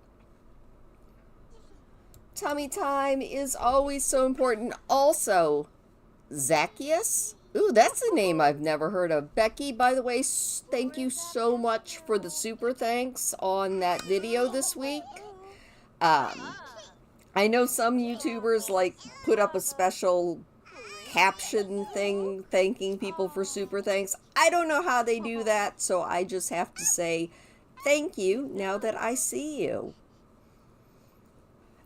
Tummy time is always so important. Also, Zacchaeus. Ooh, that's a name I've never heard of. Becky, by the way, thank you so much for the super thanks on that video this week. I know some YouTubers like put up a special caption thing thanking people for super thanks. I don't know how they do that, so I just have to say thank you now that I see you.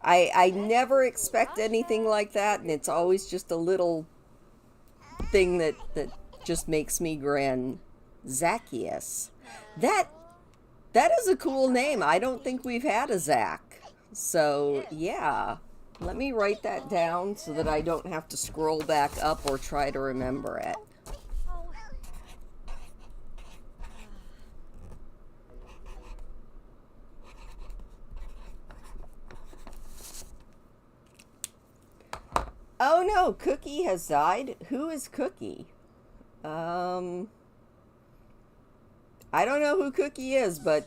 I never expect anything like that, and it's always just a little thing that just makes me grin. Zacchaeus. That is a cool name. I don't think we've had a Zach. So, yeah. Let me write that down so that I don't have to scroll back up or try to remember it. Oh no, Cookie has died. Who is Cookie? I don't know who Cookie is, but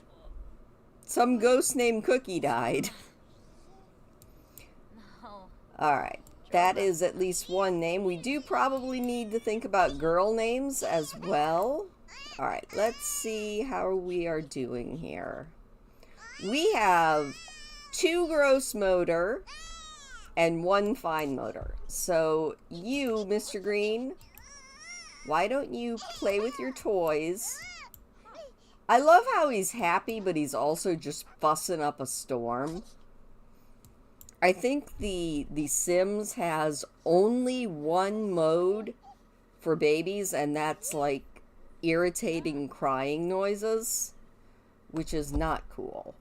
some ghost named Cookie died. Alright, that is at least one name. We do probably need to think about girl names as well. Alright, let's see how we are doing here. We have 2 gross motor and 1 fine motor. So you, Mr. Green, why don't you play with your toys? I love how he's happy, but he's also just fussing up a storm. I think the Sims has only 1 mode for babies, and that's like irritating crying noises, which is not cool.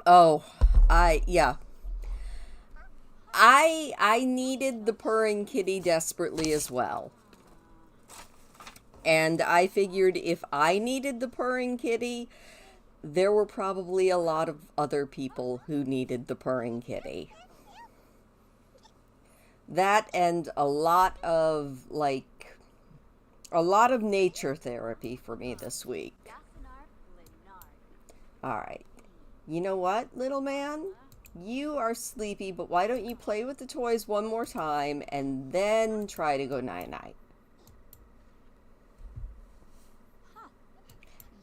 Oh, I needed the purring kitty desperately as well. And I figured if I needed the purring kitty, there were probably a lot of other people who needed the purring kitty. That and a lot of nature therapy for me this week. Alright. You know what, little man? You are sleepy, but why don't you play with the toys one more time and then try to go night-night?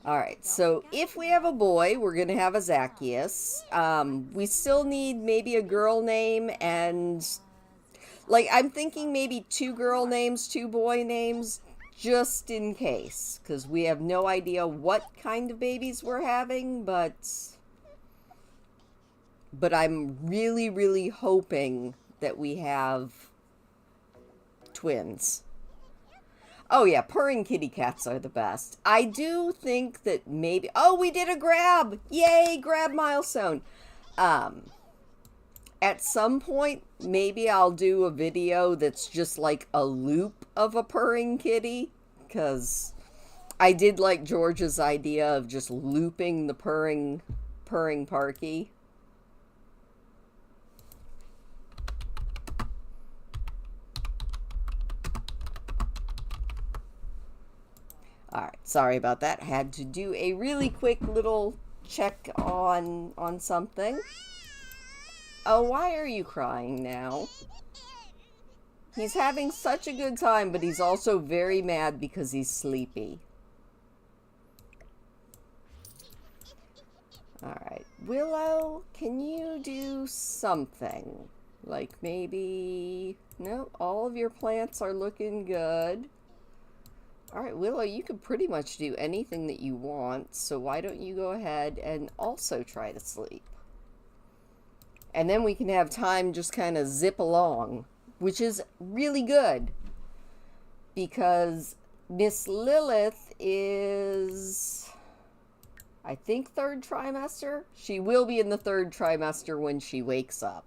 Alright, so if we have a boy, we're going to have a Zacchaeus. We still need maybe a girl name and... like, I'm thinking maybe 2 girl names, 2 boy names, just in case. Because we have no idea what kind of babies we're having, but I'm really, really hoping that we have twins. Oh yeah, purring kitty cats are the best. I do think that maybe... oh, we did a grab! Yay, grab milestone! At some point, maybe I'll do a video that's just like a loop of a purring kitty, because I did like George's idea of just looping the purring Parky. Alright, sorry about that. Had to do a really quick little check on something. Oh, why are you crying now? He's having such a good time, but he's also very mad because he's sleepy. Alright, Willow, can you do something? Like maybe... no, all of your plants are looking good. Alright, Willow, you can pretty much do anything that you want, so why don't you go ahead and also try to sleep? And then we can have time just kind of zip along, which is really good. Because Miss Lilith is, I think, 3rd trimester? She will be in the 3rd trimester when she wakes up.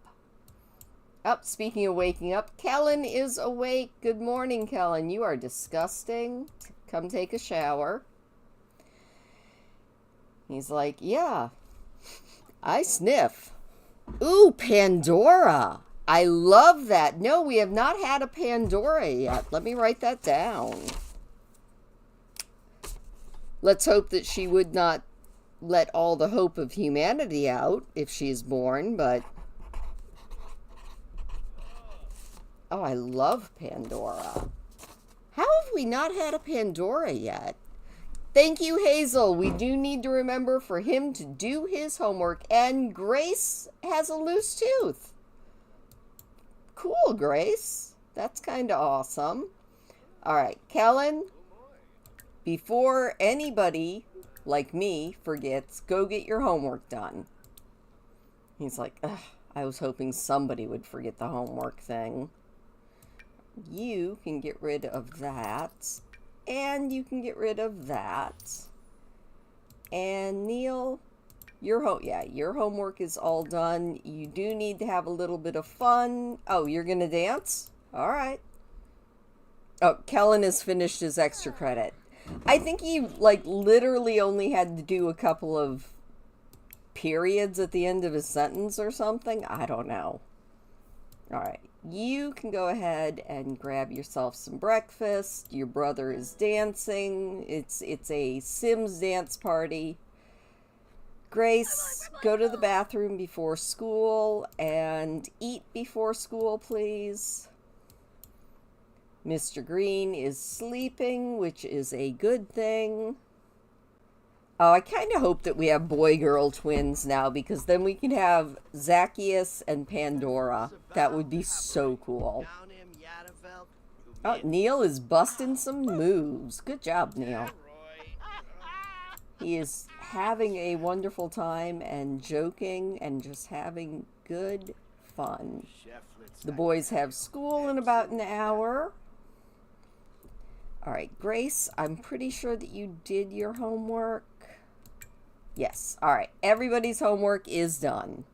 Oh, speaking of waking up, Kellen is awake. Good morning, Kellen. You are disgusting. Come take a shower. He's like, yeah, I sniff. Ooh, Pandora. I love that. No, we have not had a Pandora yet. Let me write that down. Let's hope that she would not let all the hope of humanity out if she is born, but... oh, I love Pandora. How have we not had a Pandora yet? Thank you, Hazel. We do need to remember for him to do his homework. And Grace has a loose tooth. Cool, Grace. That's kind of awesome. All right, Kellen, before anybody like me forgets, go get your homework done. He's like, ugh, I was hoping somebody would forget the homework thing. You can get rid of that. And you can get rid of that. And Neil, your homework is all done. You do need to have a little bit of fun. Oh, you're going to dance? All right. Oh, Kellen has finished his extra credit. I think he, like, literally only had to do a couple of periods at the end of his sentence or something. I don't know. All right. You can go ahead and grab yourself some breakfast. Your brother is dancing. It's a Sims dance party. Grace, go to the bathroom before school and eat before school, please. Mr. Green is sleeping, which is a good thing. Oh, I kind of hope that we have boy-girl twins now, because then we can have Zacchaeus and Pandora. That would be so cool. Oh, Neil is busting some moves. Good job, Neil. He is having a wonderful time and joking and just having good fun. The boys have school in about an hour. All right, Grace, I'm pretty sure that you did your homework. Yes. All right. Everybody's homework is done.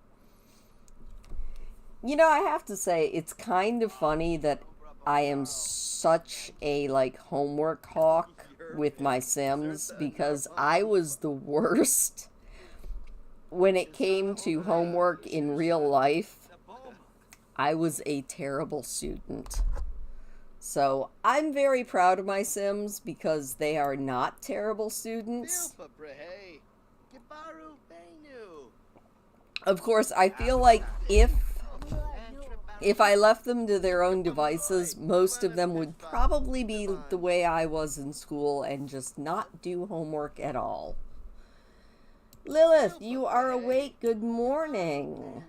You know, I have to say, it's kind of funny that I am such a, like, homework hawk with my Sims because I was the worst when it came to homework in real life. I was a terrible student. So I'm very proud of my Sims because they are not terrible students. Of course, I feel like if I left them to their own devices, most of them would probably be the way I was in school and just not do homework at all. Lilith, you are awake. Good morning.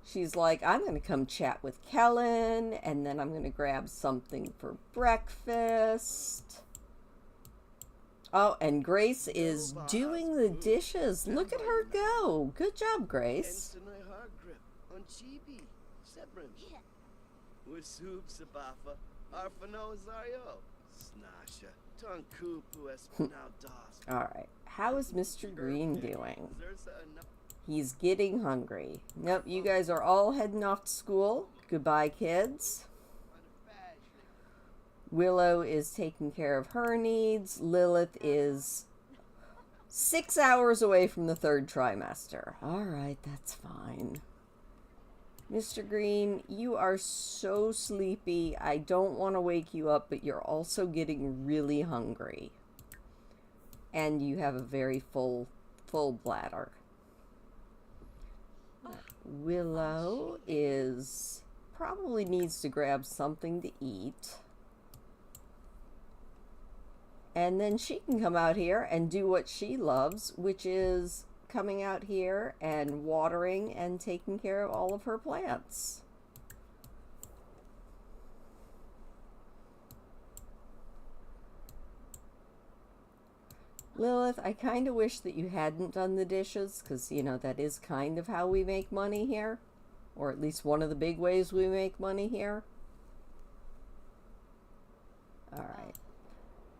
She's like, I'm going to come chat with Kellen, and then I'm going to grab something for breakfast. Oh, and Grace is doing the dishes. Look at her go. Good job, Grace. Alright, how is Mr. Green doing? He's getting hungry. Nope, you guys are all heading off to school. Goodbye, kids. Willow is taking care of her needs. Lilith is 6 hours away from the 3rd trimester. Alright, that's fine. Mr. Green, you are so sleepy. I don't want to wake you up, but you're also getting really hungry. And you have a very full bladder. Willow probably needs to grab something to eat. And then she can come out here and do what she loves, which is coming out here and watering and taking care of all of her plants. Lilith, I kind of wish that you hadn't done the dishes, because, you know, that is kind of how we make money here. Or at least one of the big ways we make money here. Alright.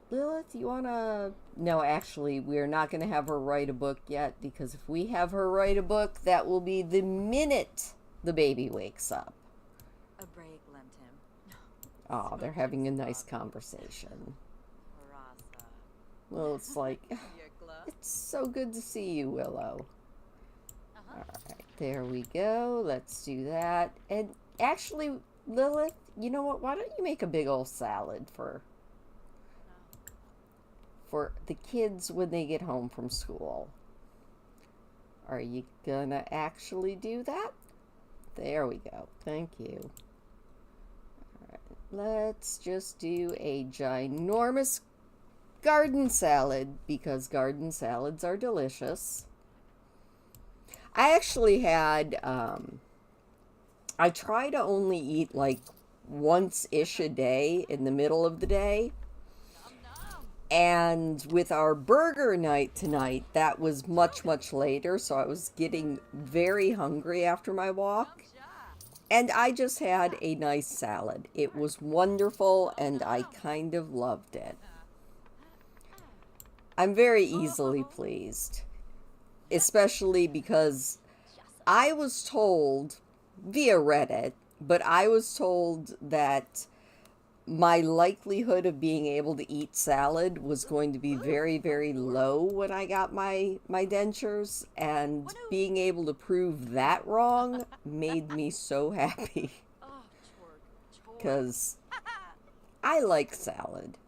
Lilith, you wanna... No, actually, we're not going to have her write a book yet, because if we have her write a book, that will be the minute the baby wakes up. A break lent him. Oh, they're having a nice conversation. Well, it's like, it's so good to see you, Willow. Alright, there we go. Let's do that. And actually, Lilith, you know what? Why don't you make a big old salad for the kids when they get home from school? Are you gonna actually do that? There we go. Thank you. Alright, let's just do a ginormous garden salad, because garden salads are delicious. I actually had, I try to only eat like once-ish a day in the middle of the day. And with our burger night tonight, that was much, much later, so I was getting very hungry after my walk. And I just had a nice salad. It was wonderful, and I kind of loved it. I'm very easily pleased, especially because I was told via Reddit, but I was told that my likelihood of being able to eat salad was going to be very, very low when I got my dentures, and being able to prove that wrong made me so happy, because I like salad.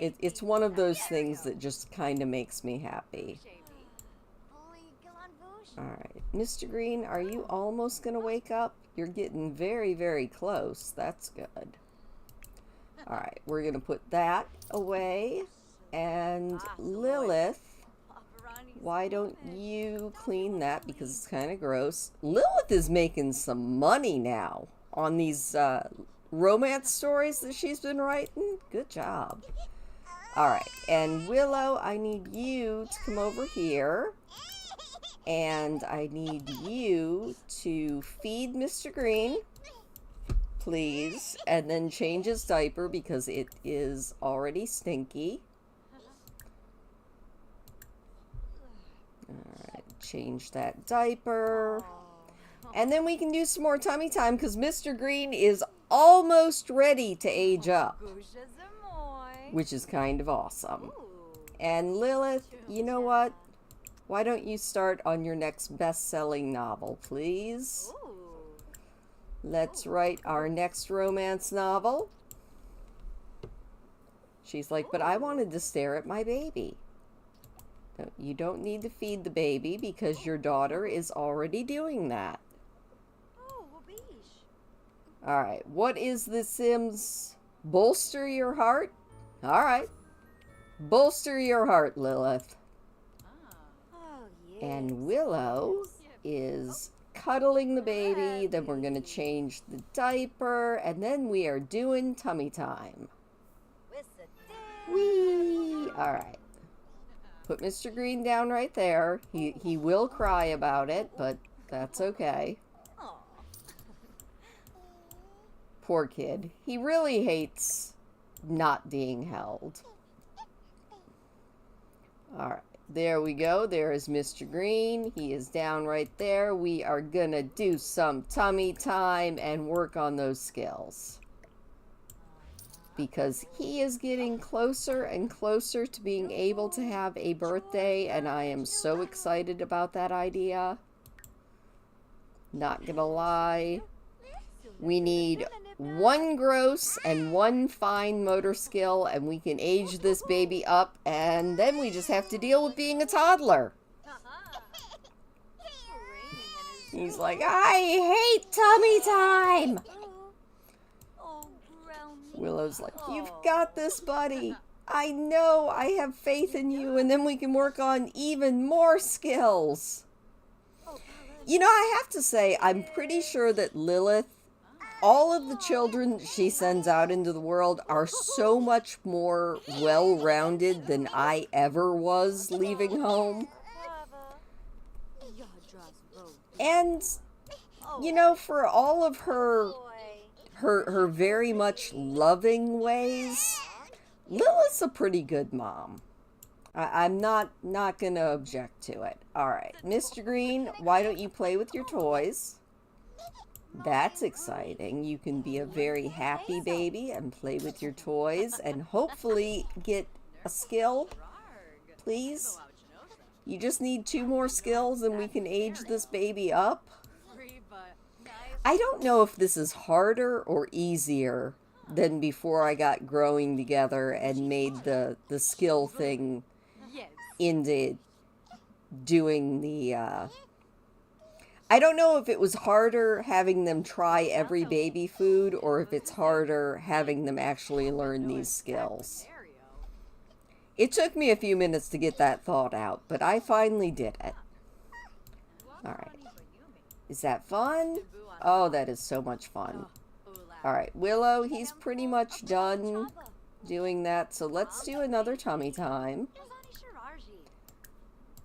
It's one of those things that just kind of makes me happy. Alright, Mr. Green, are you almost going to wake up? You're getting very, very close. That's good. Alright, we're going to put that away. And Lilith, why don't you clean that, because it's kind of gross. Lilith is making some money now on these romance stories that she's been writing. Good job. Alright, and Willow, I need you to come over here. And I need you to feed Mr. Green, please. And then change his diaper, because it is already stinky. Alright, change that diaper. And then we can do some more tummy time, because Mr. Green is almost ready to age up, which is kind of awesome. And Lilith, you know what? Why don't you start on your next best-selling novel, please? Ooh. Let's write our next romance novel. She's like, but I wanted to stare at my baby. No, you don't need to feed the baby because your daughter is already doing that. Oh, wabish. All right, what is the Sims? Bolster your heart? All right. Bolster your heart, Lilith. Oh, yes. And Willow is cuddling the baby. Then we're going to change the diaper. And then we are doing tummy time. Whee! All right. Put Mr. Green down right there. He will cry about it, but that's okay. Aw. Poor kid. He really hates not being held. All right. There we go. There is Mr. Green. He is down right there. We are going to do some tummy time and work on those skills. Because he is getting closer and closer to being able to have a birthday, and I am so excited about that idea. Not gonna lie. We need 1 gross and 1 fine motor skill, and we can age this baby up, and then we just have to deal with being a toddler. He's like, I hate tummy time! Willow's like, you've got this, buddy. I know, I have faith in you, and then we can work on even more skills. You know, I have to say, I'm pretty sure that Lilith, all of the children she sends out into the world are so much more well-rounded than I ever was leaving home. And, you know, for all of her very much loving ways, Lilith's a pretty good mom. I'm not gonna object to it. Alright, Mr. Green, why don't you play with your toys? That's exciting. You can be a very happy baby and play with your toys and hopefully get a skill. Please? You just need 2 more skills and we can age this baby up. I don't know if this is harder or easier than before I got growing together and made the skill thing into doing the, I don't know if it was harder having them try every baby food or if it's harder having them actually learn these skills. It took me a few minutes to get that thought out, but I finally did it. Alright. Is that fun? Oh, that is so much fun. Alright, Willow, he's pretty much done doing that, so let's do another tummy time.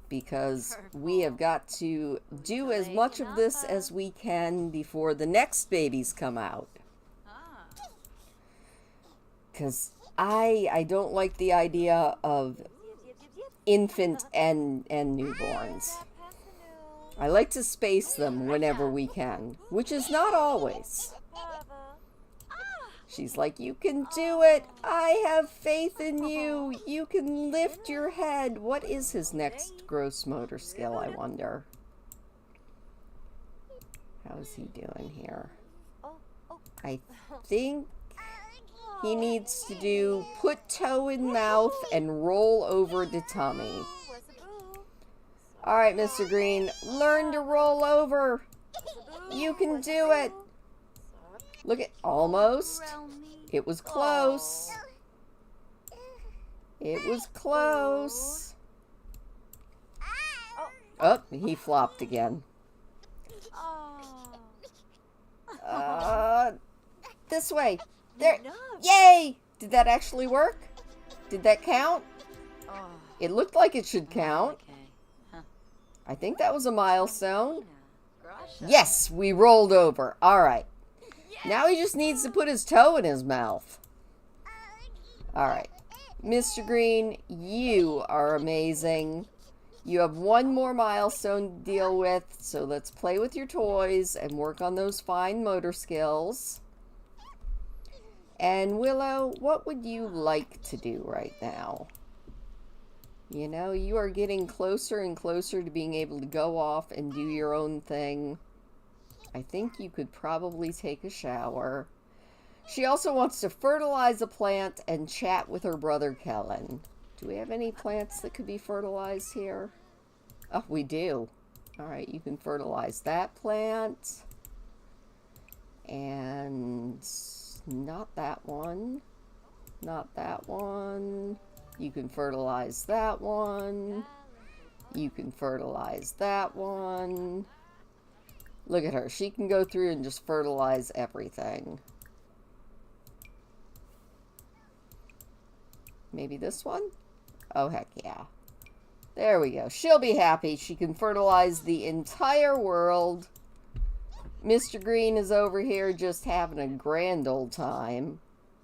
Because we have got to do as much of this as we can before the next babies come out. Because I don't like the idea of infant and newborns. I like to space them whenever we can, which is not always. She's like, you can do it. I have faith in you. You can lift your head. What is his next gross motor skill, I wonder? How is he doing here? I think he needs to do put toe in mouth and roll over to tummy. All right, Mr. Green, learn to roll over. You can do it. Look at, almost. It was close. It was close. Oh, he flopped again. This way. There. Yay! Did that actually work? Did that count? It looked like it should count. I think that was a milestone. Yes, we rolled over. All right. Now he just needs to put his toe in his mouth. All right. Mr. Green, you are amazing. You have 1 more milestone to deal with, so let's play with your toys and work on those fine motor skills. And Willow, what would you like to do right now? You know, you are getting closer and closer to being able to go off and do your own thing. I think you could probably take a shower. She also wants to fertilize a plant and chat with her brother Kellen. Do we have any plants that could be fertilized here? Oh, we do. All right, you can fertilize that plant. And not that one. Not that one. You can fertilize that one. You can fertilize that one. Look at her. She can go through and just fertilize everything. Maybe this one? Oh, heck yeah. There we go. She'll be happy. She can fertilize the entire world. Mr. Green is over here just having a grand old time.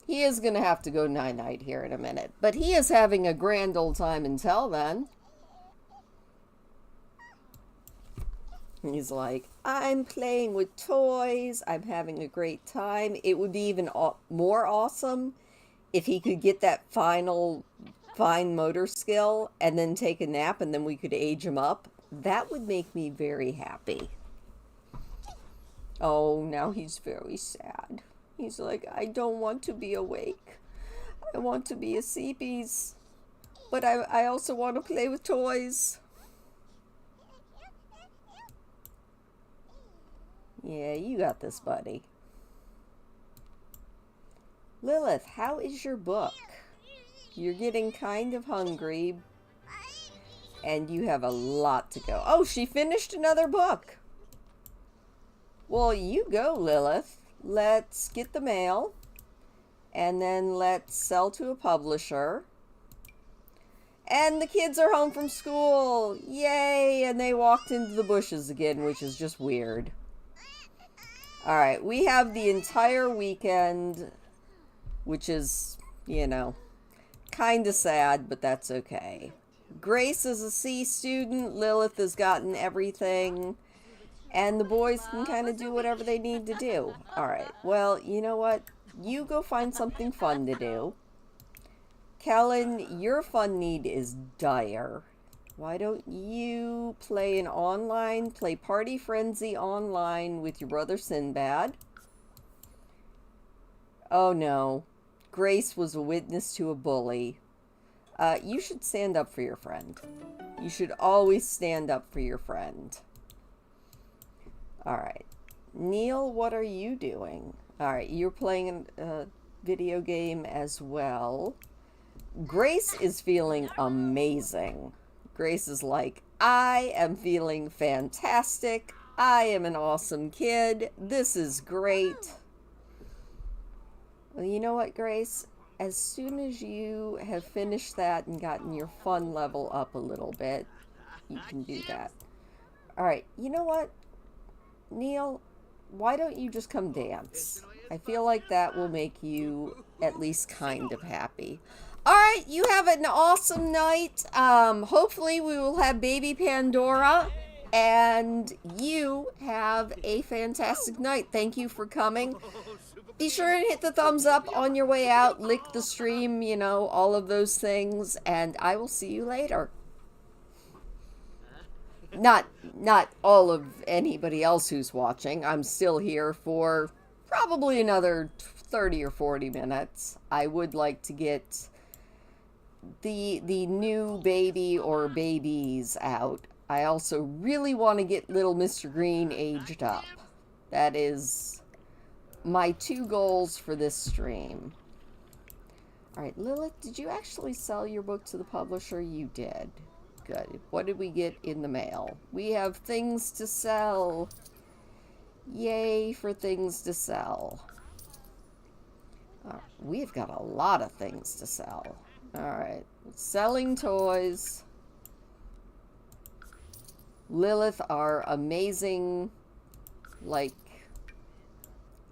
He is going to have to go night-night here in a minute. But he is having a grand old time until then. He's like, I'm playing with toys. I'm having a great time. It would be even more awesome if he could get that final fine motor skill and then take a nap and then we could age him up. That would make me very happy. Oh, now he's very sad. He's like, I don't want to be awake. I want to be a seepies. But I also want to play with toys. Yeah, you got this, buddy. Lilith, how is your book? You're getting kind of hungry. And you have a lot to go. Oh, she finished another book. Well, you go, Lilith. Let's get the mail. And then let's sell to a publisher. And the kids are home from school. Yay! And they walked into the bushes again, which is just weird. Alright, we have the entire weekend, which is, you know, kind of sad, but that's okay. Grace is a C student. Lilith has gotten everything. And the boys can kind of do whatever they need to do. Alright, well, you know what? You go find something fun to do. Kellen, your fun need is dire. Why don't you play Party Frenzy online with your brother Sinbad? Oh no. Grace was a witness to a bully. You should stand up for your friend. You should always stand up for your friend. Alright. Neil, what are you doing? Alright, you're playing a video game as well. Grace is feeling amazing. Grace is like, I am feeling fantastic. I am an awesome kid. This is great. Well, you know what, Grace? As soon as you have finished that and gotten your fun level up a little bit, you can do that. Alright, you know what? Neil, why don't you just come dance? I feel like that will make you at least kind of happy. Alright, you have an awesome night. Hopefully we will have baby Pandora. And you have a fantastic night. Thank you for coming. Be sure and hit the thumbs up on your way out. Lick the stream, you know, all of those things. And I will see you later. Not all of anybody else who's watching. I'm still here for probably another 30 or 40 minutes. I would like to get the new baby or babies out. I also really want to get little Mr. Green aged up. That is my 2 goals for this stream. Alright, Lilith, did you actually sell your book to the publisher? You did. Good. What did we get in the mail? We have things to sell. Yay for things to sell. We've got a lot of things to sell. Alright. Selling toys. Lilith, our amazing, like,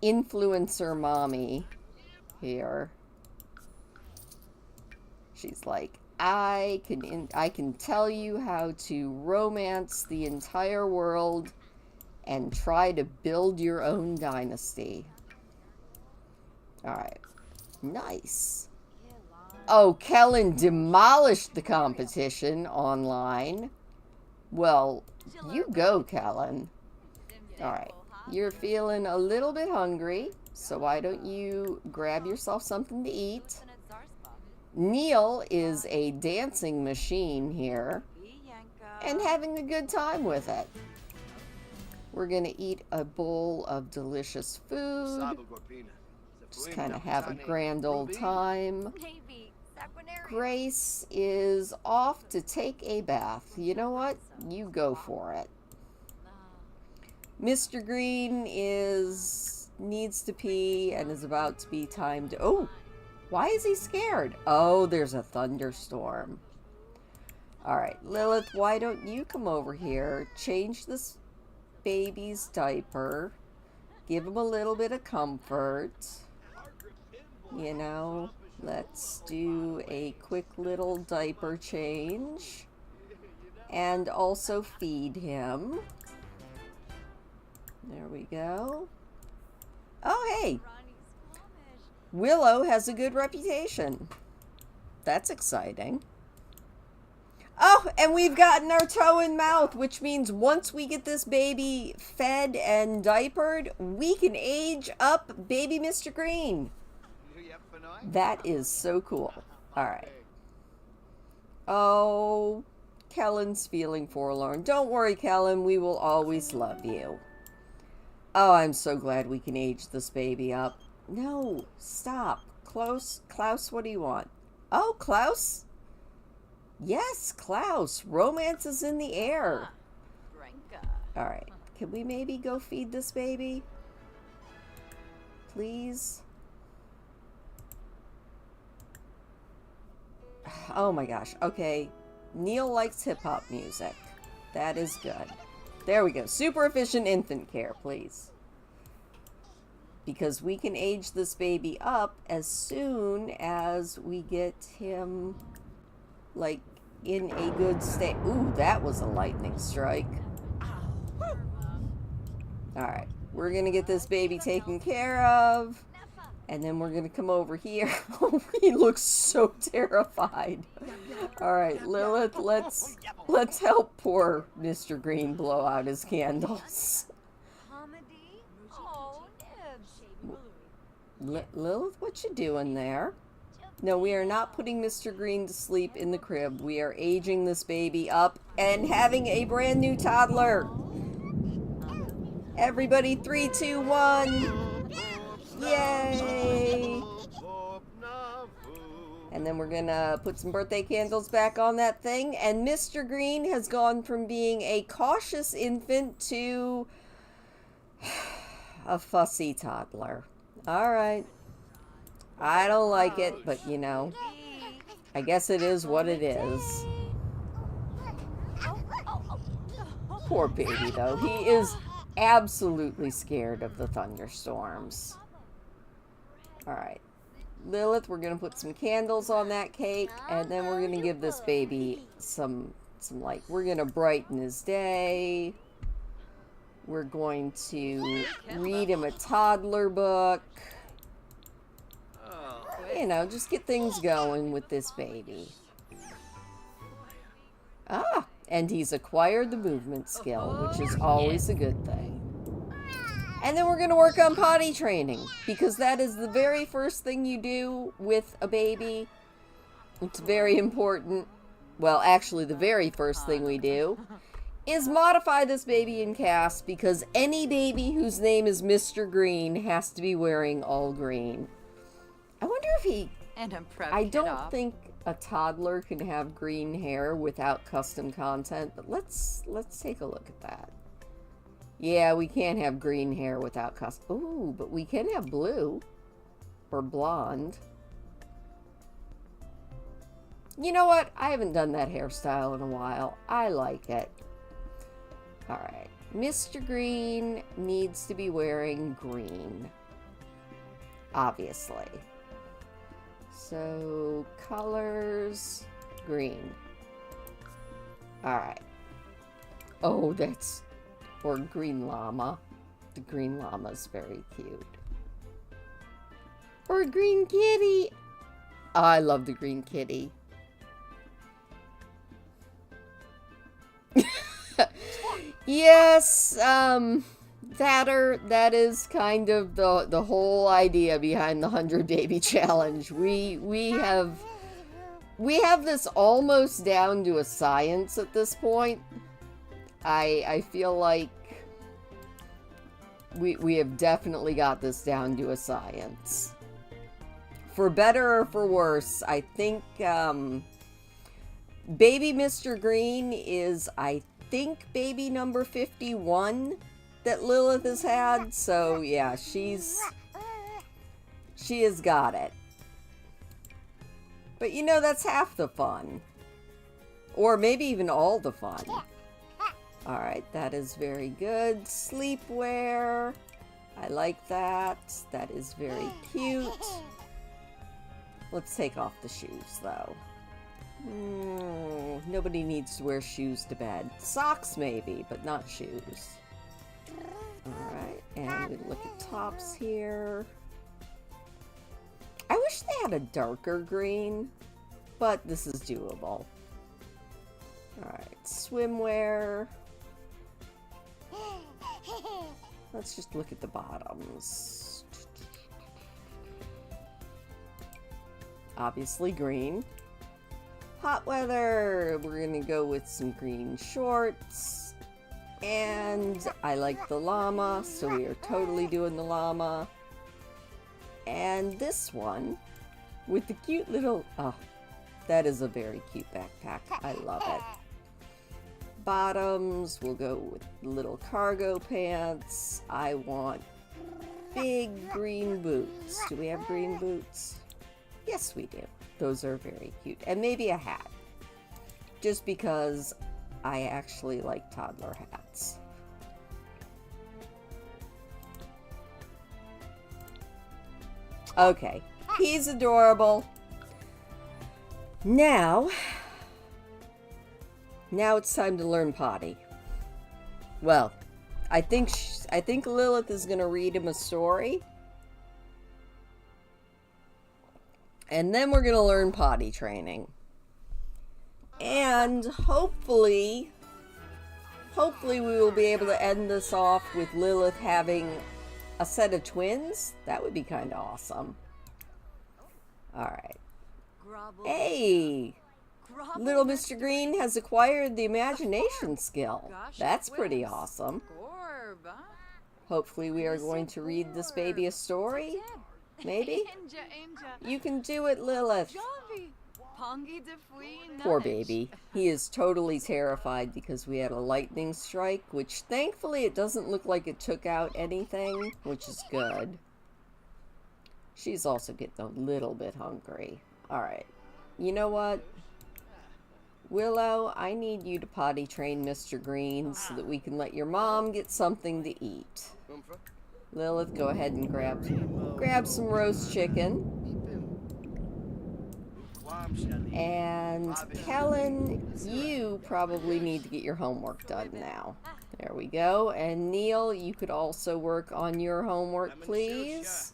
influencer mommy here. She's like, I can tell you how to romance the entire world and try to build your own dynasty. Alright. Nice. Oh, Kellen demolished the competition online. Well, you go, Kellen. Alright, you're feeling a little bit hungry, so why don't you grab yourself something to eat? Neil is a dancing machine here and having a good time with it. We're going to eat a bowl of delicious food. Just kind of have a grand old time. Grace is off to take a bath. You know what? You go for it. Mr. Green needs to pee and is about to be time to... Oh, why is he scared? Oh, there's a thunderstorm. All right, Lilith, why don't you come over here, change this baby's diaper, give him a little bit of comfort. You know, let's do a quick little diaper change and also feed him. There we go. Oh, hey. Willow has a good reputation. That's exciting. Oh, and we've gotten our toe in mouth, which means once we get this baby fed and diapered, we can age up baby Mr. Green. That is so cool. All right. Oh, Kellen's feeling forlorn. Don't worry, Kellen. We will always love you. Oh, I'm so glad we can age this baby up. No, stop. Klaus, what do you want? Oh, Klaus? Yes, Klaus. Romance is in the air. All right. Can we maybe go feed this baby? Please? Oh my gosh. Okay. Neil likes hip-hop music. That is good. There we go. Super efficient infant care, please. Because we can age this baby up as soon as we get him, like, in a good state. Ooh, that was a lightning strike. Alright. We're going to get this baby taken care of. And then we're going to come over here. He looks so terrified. Alright, Lilith, let's help poor Mr. Green blow out his candles. Lilith, what you doing there? No, we are not putting Mr. Green to sleep in the crib. We are aging this baby up and having a brand new toddler. Everybody, 3, 2, 1. Yay! And then we're gonna put some birthday candles back on that thing. And Mr. Green has gone from being a cautious infant to a fussy toddler. Alright. I don't like it, but you know, I guess it is what it is. Poor baby, though. He is absolutely scared of the thunderstorms. Alright. Lilith, we're going to put some candles on that cake, and then we're going to give this baby some light. We're going to brighten his day. We're going to read him a toddler book. You know, just get things going with this baby. Ah, and he's acquired the movement skill, which is always a good thing. And then we're going to work on potty training, because that is the very first thing you do with a baby. It's very important. Well, actually, the very first thing we do is modify this baby in cast, because any baby whose name is Mr. Green has to be wearing all green. I wonder if he... I don't think a toddler can have green hair without custom content, but let's take a look at that. Yeah, we can't have green hair without custom... Ooh, but we can have blue. Or blonde. You know what? I haven't done that hairstyle in a while. I like it. Alright. Mr. Green needs to be wearing green. Obviously. So, colors, green. Alright. Oh, that's... Or green llama. The green llama's very cute. Or green kitty. I love the green kitty. Yes, that is kind of the whole idea behind the 100 baby challenge. We have this almost down to a science at this point. I feel like we have definitely got this down to a science. For better or for worse, I think baby Mr. Green is, I think, baby number 51 that Lilith has had. So yeah, she has got it. But you know, that's half the fun. Or maybe even all the fun. Alright, that is very good. Sleepwear. I like that. That is very cute. Let's take off the shoes, though. Nobody needs to wear shoes to bed. Socks, maybe, but not shoes. Alright, and we look at tops here. I wish they had a darker green, but this is doable. Alright, swimwear. Let's just look at the bottoms. Obviously green. Hot weather, we're gonna go with some green shorts. And I like the llama, so we are totally doing the llama. And this one, with the cute little, oh, that is a very cute backpack. I love it. Bottoms, we'll go with little cargo pants. I want big green boots. Do we have green boots? Yes, we do. Those are very cute. And maybe a hat. Just because I actually like toddler hats. Okay, he's adorable. Now it's time to learn potty. Well, I think Lilith is going to read him a story. And then we're going to learn potty training. And hopefully we will be able to end this off with Lilith having a set of twins. That would be kind of awesome. Alright. Hey! Little Mr. Green has acquired the imagination skill. That's pretty awesome. Hopefully we are going to read this baby a story. Maybe? You can do it, Lilith. Poor baby. He is totally terrified because we had a lightning strike, which thankfully it doesn't look like it took out anything, which is good. She's also getting a little bit hungry. Alright. You know what? Willow, I need you to potty train Mr. Green so that we can let your mom get something to eat. Lilith, go ahead and grab some roast chicken. And Kellen, you probably need to get your homework done now. There we go. And Neil, you could also work on your homework, please.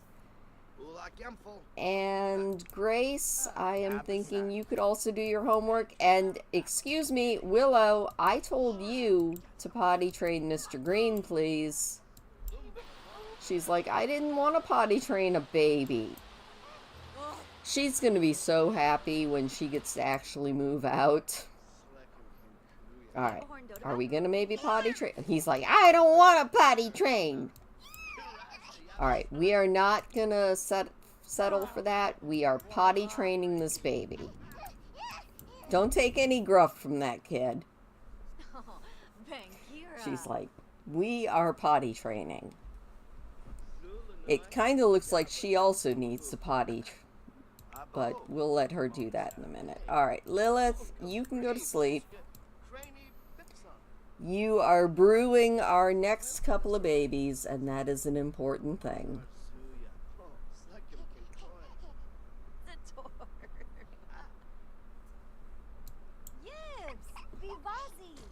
And Grace, I am thinking you could also do your homework. And excuse me, Willow, I told you to potty train Mr. Green, please. She's like, I didn't want to potty train a baby. She's going to be so happy when she gets to actually move out. Alright, are we going to maybe potty train? He's like, I don't want to potty train. Alright, we are not going to settle for that. We are potty training this baby. Don't take any gruff from that kid. She's like, we are potty training. It kind of looks like she also needs to potty, but we'll let her do that in a minute. Alright, Lilith, you can go to sleep. You are brewing our next couple of babies, and that is an important thing.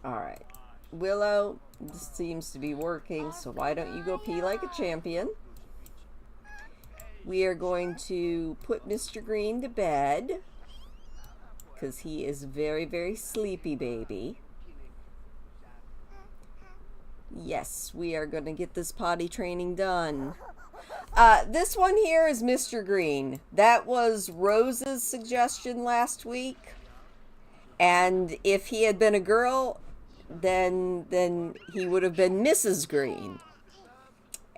Alright, Willow, this seems to be working, so why don't you go pee like a champion? we are going to put Mr. Green to bed because he is very, very sleepy, baby. Yes, we are going to get this potty training done. This one here is Mr. Green. That was Rose's suggestion last week. And if he had been a girl, then he would have been Mrs. Green.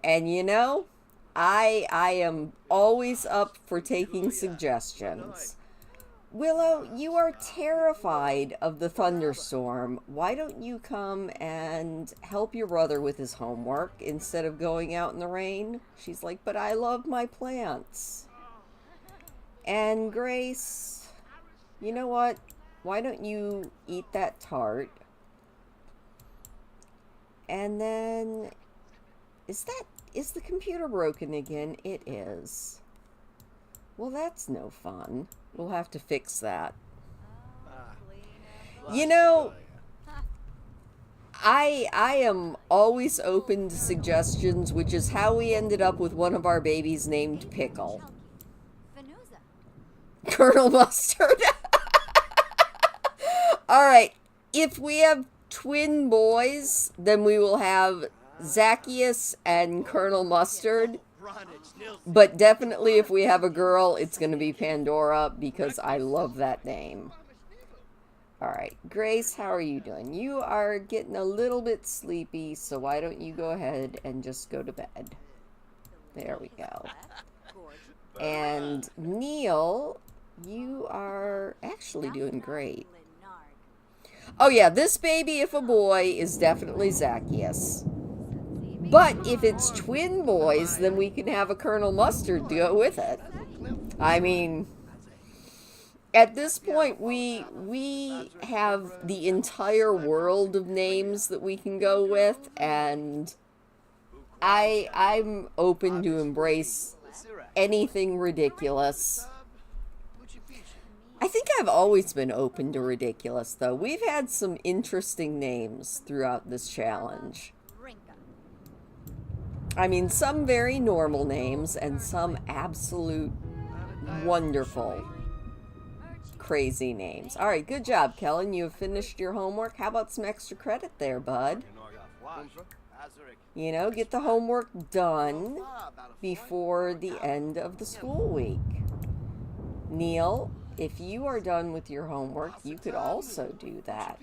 And you know, I am always up for taking suggestions. Willow, you are terrified of the thunderstorm. Why don't you come and help your brother with his homework instead of going out in the rain? She's like, but I love my plants. And Grace, you know what? Why don't you eat that tart? And then, is the computer broken again? It is. Well, that's no fun. We'll have to fix that. You know, I am always open to suggestions, which is how we ended up with one of our babies named Pickle. Colonel Mustard. Alright, if we have twin boys, then we will have Zacchaeus and Colonel Mustard. But definitely if we have a girl, it's going to be Pandora because I love that name. Alright, Grace, how are you doing? You are getting a little bit sleepy, so why don't you go ahead and just go to bed. There we go. And Neil, you are actually doing great. Oh yeah, this baby, if a boy, is definitely Zacchaeus. But if it's twin boys, then we can have a Colonel Mustard to go with it. I mean, at this point, we have the entire world of names that we can go with, and I'm open to embrace anything ridiculous. I think I've always been open to ridiculous, though. We've had some interesting names throughout this challenge. I mean, some very normal names and some absolute wonderful, crazy names. All right, good job, Kellen. You have finished your homework. How about some extra credit there, bud? You know, get the homework done before the end of the school week. Neil, if you are done with your homework, you could also do that.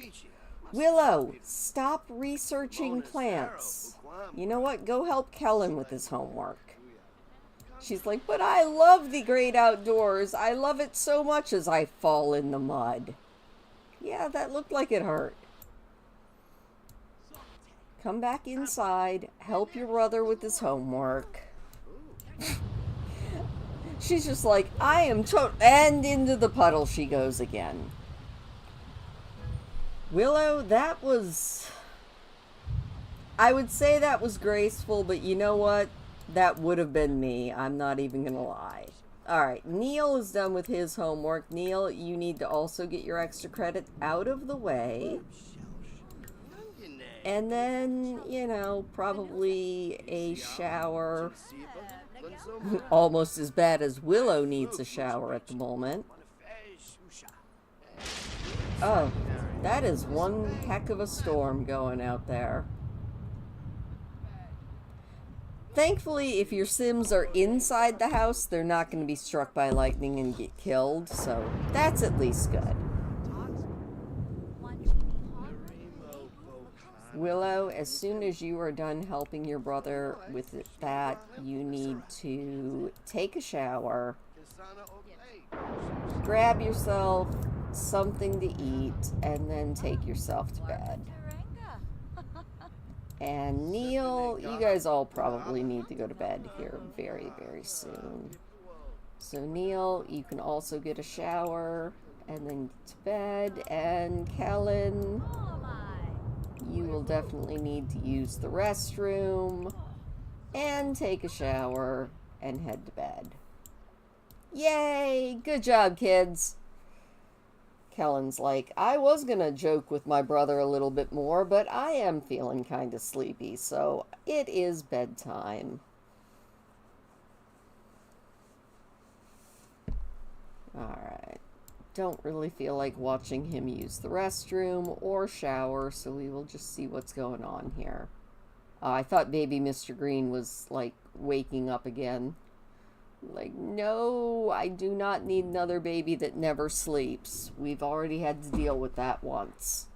Willow, stop researching plants. You know what? Go help Kellen with his homework. She's like, but I love the great outdoors. I love it so much as I fall in the mud. Yeah, that looked like it hurt. Come back inside. Help your brother with his homework. She's just like, I am and into the puddle she goes again. Willow, that was... I would say that was graceful, but you know what? That would have been me. I'm not even going to lie. Alright, Neil is done with his homework. Neil, you need to also get your extra credit out of the way. And then, you know, probably a shower. Almost as bad as Willow needs a shower at the moment. Oh, that is one heck of a storm going out there. Thankfully, if your Sims are inside the house, they're not going to be struck by lightning and get killed, so that's at least good. Willow, as soon as you are done helping your brother with that, you need to take a shower, grab yourself something to eat, and then take yourself to bed. And Neil, you guys all probably need to go to bed here very, very soon. So Neil, you can also get a shower and then get to bed. And Kellen, you will definitely need to use the restroom and take a shower and head to bed. Yay! Good job, kids! Kellen's like, I was gonna joke with my brother a little bit more, but I am feeling kind of sleepy, so it is bedtime. don't really feel like watching him use the restroom or shower, so we will just see what's going on here. I thought baby Mr. Green was, like, waking up again. Like, no, I do not need another baby that never sleeps. We've already had to deal with that once.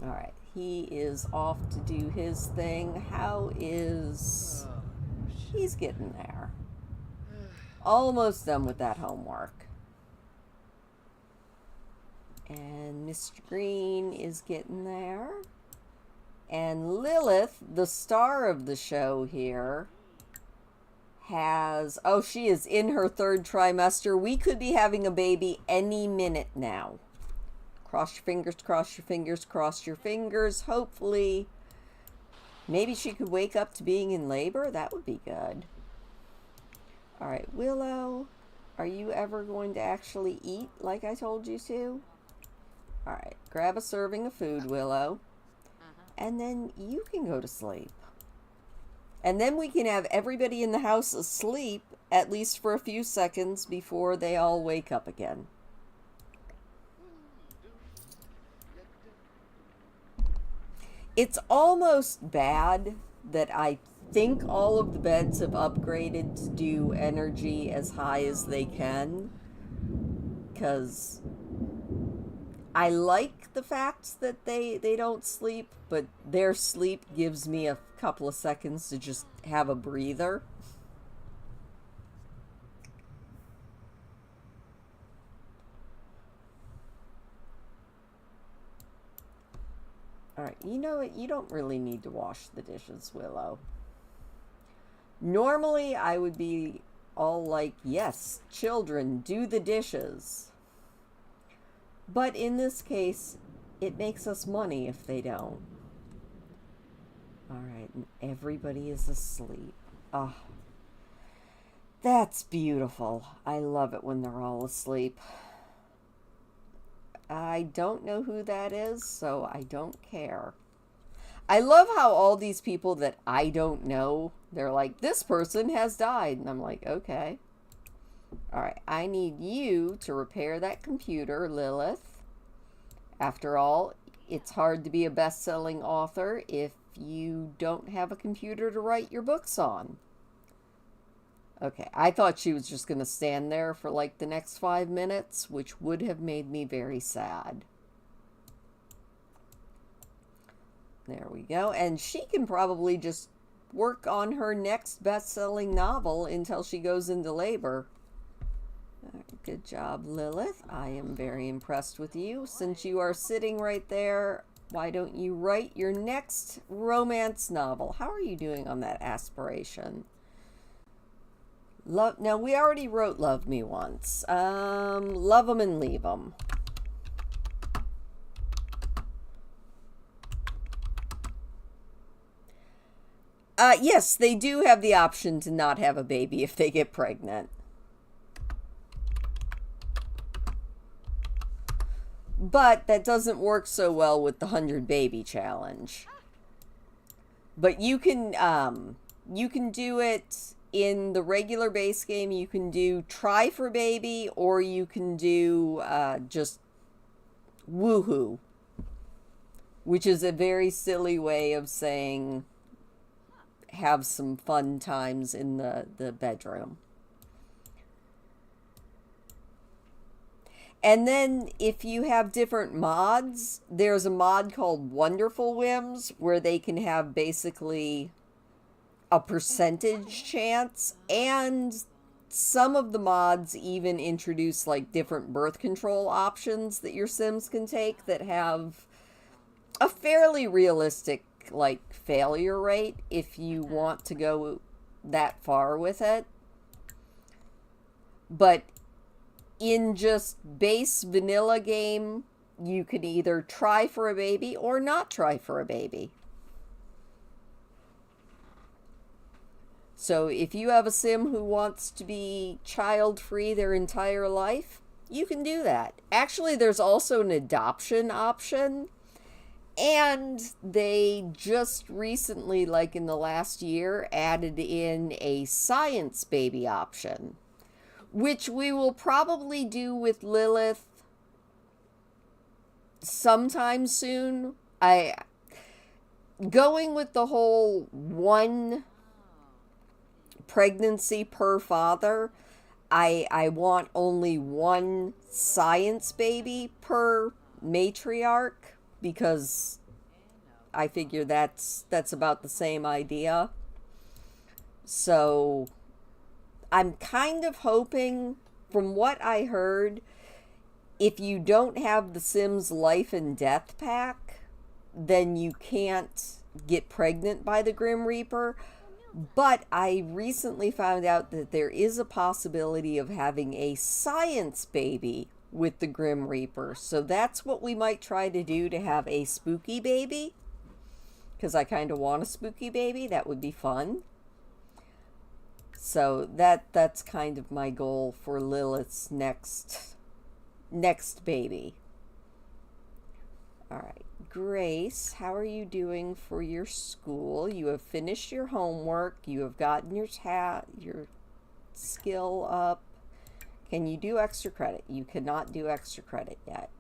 Alright, he is off to do his thing. How is... He's getting there. Almost done with that homework. And Mr. Green is getting there. And Lilith, the star of the show here, has... Oh, she is in her 3rd trimester. We could be having a baby any minute now. Cross your fingers, cross your fingers, cross your fingers. Hopefully, maybe she could wake up to being in labor. That would be good. All right, Willow, are you ever going to actually eat like I told you to? All right, grab a serving of food, Willow. And then you can go to sleep. And then we can have everybody in the house asleep, at least for a few seconds, before they all wake up again. It's almost bad that I think all of the beds have upgraded to do energy as high as they can. Because I like the fact that they don't sleep, but their sleep gives me a couple of seconds to just have a breather. Alright, you know what? You don't really need to wash the dishes, Willow. Normally, I would be all like, yes, children, do the dishes. But in this case, it makes us money if they don't. Alright, and everybody is asleep. Ah, oh, that's beautiful. I love it when they're all asleep. I don't know who that is, so I don't care. I love how all these people that I don't know, they're like, this person has died. And I'm like, okay. Alright, I need you to repair that computer, Lilith. After all, it's hard to be a best-selling author if you don't have a computer to write your books on. Okay, I thought she was just going to stand there for like the next 5 minutes, which would have made me very sad. There we go. And she can probably just work on her next best-selling novel until she goes into labor. Good job, Lilith. I am very impressed with you. Since you are sitting right there, why don't you write your next romance novel? How are you doing on that aspiration? Now, we already wrote Love Me once. Love 'em and Leave 'em. Yes, they do have the option to not have a baby if they get pregnant. But that doesn't work so well with the 100 baby challenge. But you can do it in the regular base game. You can do try for baby, or you can do just woohoo, which is a very silly way of saying have some fun times in the bedroom. And then if you have different mods, there's a mod called Wonderful Whims where they can have basically a percentage chance, and some of the mods even introduce like different birth control options that your Sims can take that have a fairly realistic like failure rate if you want to go that far with it. But in just base vanilla game, you can either try for a baby or not try for a baby. So if you have a Sim who wants to be child-free their entire life, you can do that. Actually, there's also an adoption option. And they just recently, like in the last year, added in a science baby option, which we will probably do with Lilith sometime soon. Going with the whole one pregnancy per father, I want only one science baby per matriarch, because I figure that's about the same idea. So I'm kind of hoping, from what I heard, if you don't have the Sims Life and Death pack, then you can't get pregnant by the Grim Reaper. But I recently found out that there is a possibility of having a science baby with the Grim Reaper. So that's what we might try to do, to have a spooky baby. Because I kind of want a spooky baby. That would be fun. So that's kind of my goal for Lilith's next baby. All right. Grace, how are you doing for your school? You have finished your homework. You have gotten your skill up. Can you do extra credit? You cannot do extra credit yet.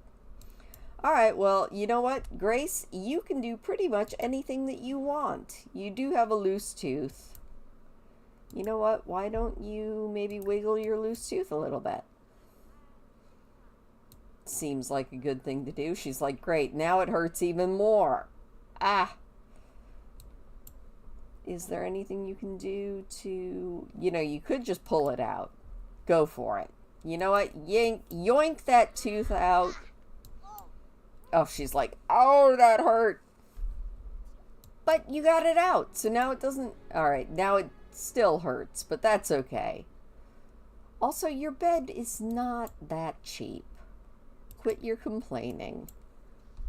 All right, well, you know what, Grace? You can do pretty much anything that you want. You do have a loose tooth. You know what? Why don't you maybe wiggle your loose tooth a little bit? Seems like a good thing to do. She's like, great, now it hurts even more. Ah. Is there anything you can do to, you could just pull it out. Go for it. You know what? Yoink that tooth out. Oh, she's like, oh, that hurt. But you got it out. So now it doesn't, all right, now it still hurts, but that's okay. Also, your bed is not that cheap. Quit your complaining.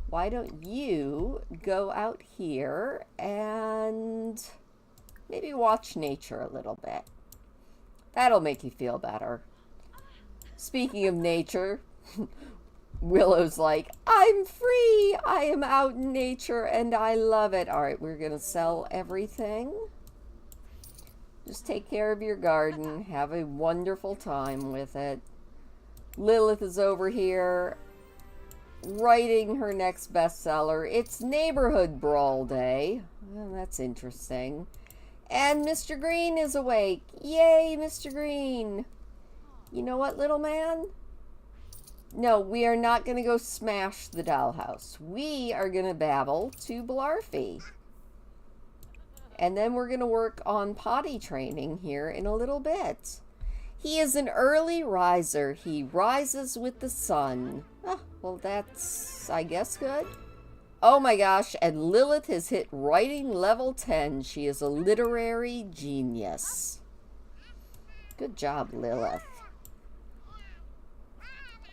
Why don't you go out here and maybe watch nature a little bit? That'll make you feel better. Speaking of nature, Willow's like, I'm free. I am out in nature and I love it. All right, we're going to sell everything. Just take care of your garden. Have a wonderful time with it. Lilith is over here writing her next bestseller. It's Neighborhood Brawl Day. Well, that's interesting. And Mr. Green is awake. Yay, Mr. Green. You know what, little man? No, we are not going to go smash the dollhouse. We are going to babble to Blarfy. And then we're going to work on potty training here in a little bit. He is an early riser. He rises with the sun. Oh, well, that's, I guess, good. Oh my gosh, and Lilith has hit writing level 10. She is a literary genius. Good job, Lilith.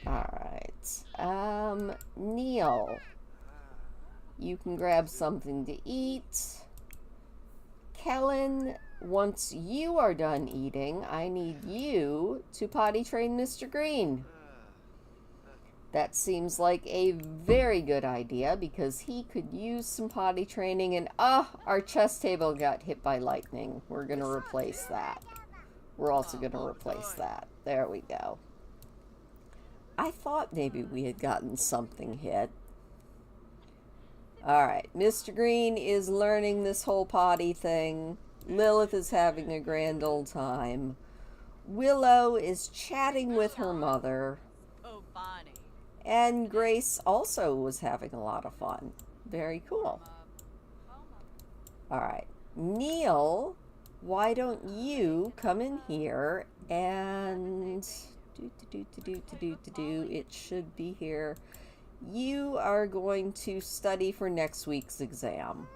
Alright. Neil. You can grab something to eat. Kellen, once you are done eating, I need you to potty train Mr. Green. That seems like a very good idea because he could use some potty training. And our chess table got hit by lightning. We're going to replace that. We're also going to replace that. There we go. I thought maybe we had gotten something hit. Alright, Mr. Green is learning this whole potty thing. Lilith is having a grand old time. Willow is chatting with her mother. Oh, Bonnie. And Grace also was having a lot of fun. Very cool. Alright, Neil, why don't you come in here and... It should be here. You are going to study for next week's exam.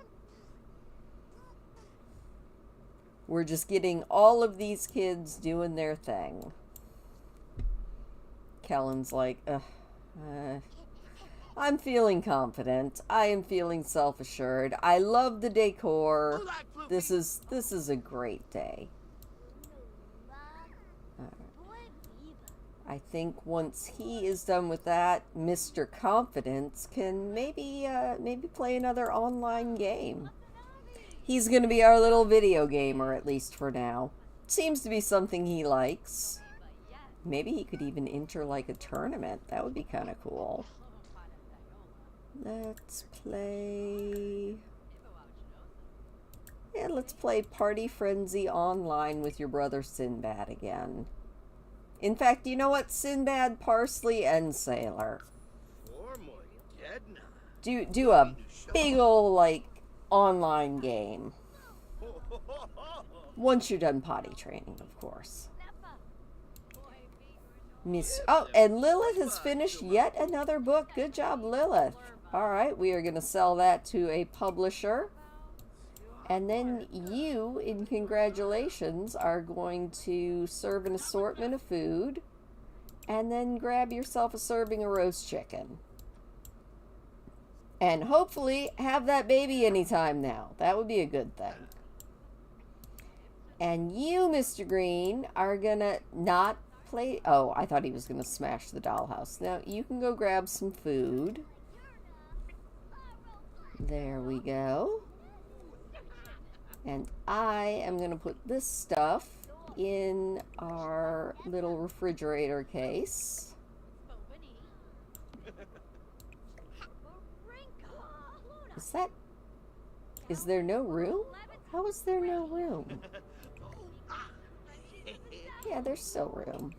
We're just getting all of these kids doing their thing. Kellen's like, I'm feeling confident. I am feeling self-assured. I love the decor. This is a great day. I think once he is done with that, Mr. Confidence can maybe play another online game. He's going to be our little video gamer, at least for now. Seems to be something he likes. Maybe he could even enter like a tournament. That would be kind of cool. Let's play... Yeah, let's play Party Frenzy Online with your brother Sinbad again. In fact, you know what? Sinbad, Parsley, and Sailor. Do a big ol' like online game. Once you're done potty training, of course. Oh, and Lilith has finished yet another book. Good job, Lilith. Alright, we are going to sell that to a publisher. And then you, in congratulations, are going to serve an assortment of food. And then grab yourself a serving of roast chicken. And hopefully have that baby anytime now. That would be a good thing. And you, Mr. Green, are gonna not play... Oh, I thought he was gonna smash the dollhouse. Now, you can go grab some food. There we go. And I am gonna put this stuff in our little refrigerator case. Is there no room? How is there no room? Yeah, there's still room.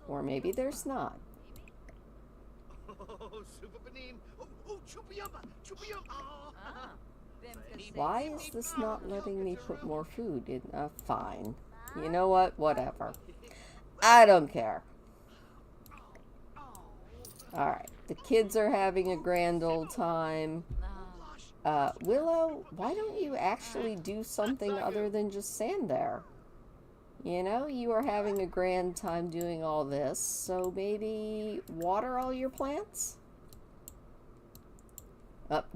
Or maybe there's not. Why is this not letting me put more food in? Fine. You know what? Whatever. I don't care. Alright. The kids are having a grand old time. Willow, why don't you actually do something other than just stand there? You know, you are having a grand time doing all this, so maybe water all your plants?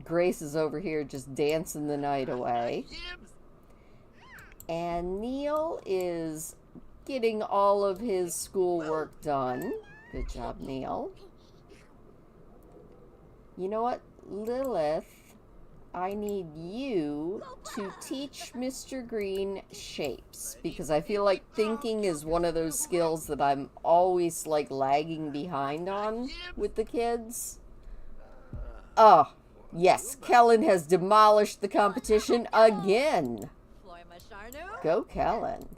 Grace is over here just dancing the night away. And Neil is getting all of his schoolwork done. Good job, Neil. You know what, Lilith? I need you to teach Mr. Green shapes, because I feel like thinking is one of those skills that I'm always like lagging behind on with the kids. Oh, yes, Kellen has demolished the competition again. Go, Kellen.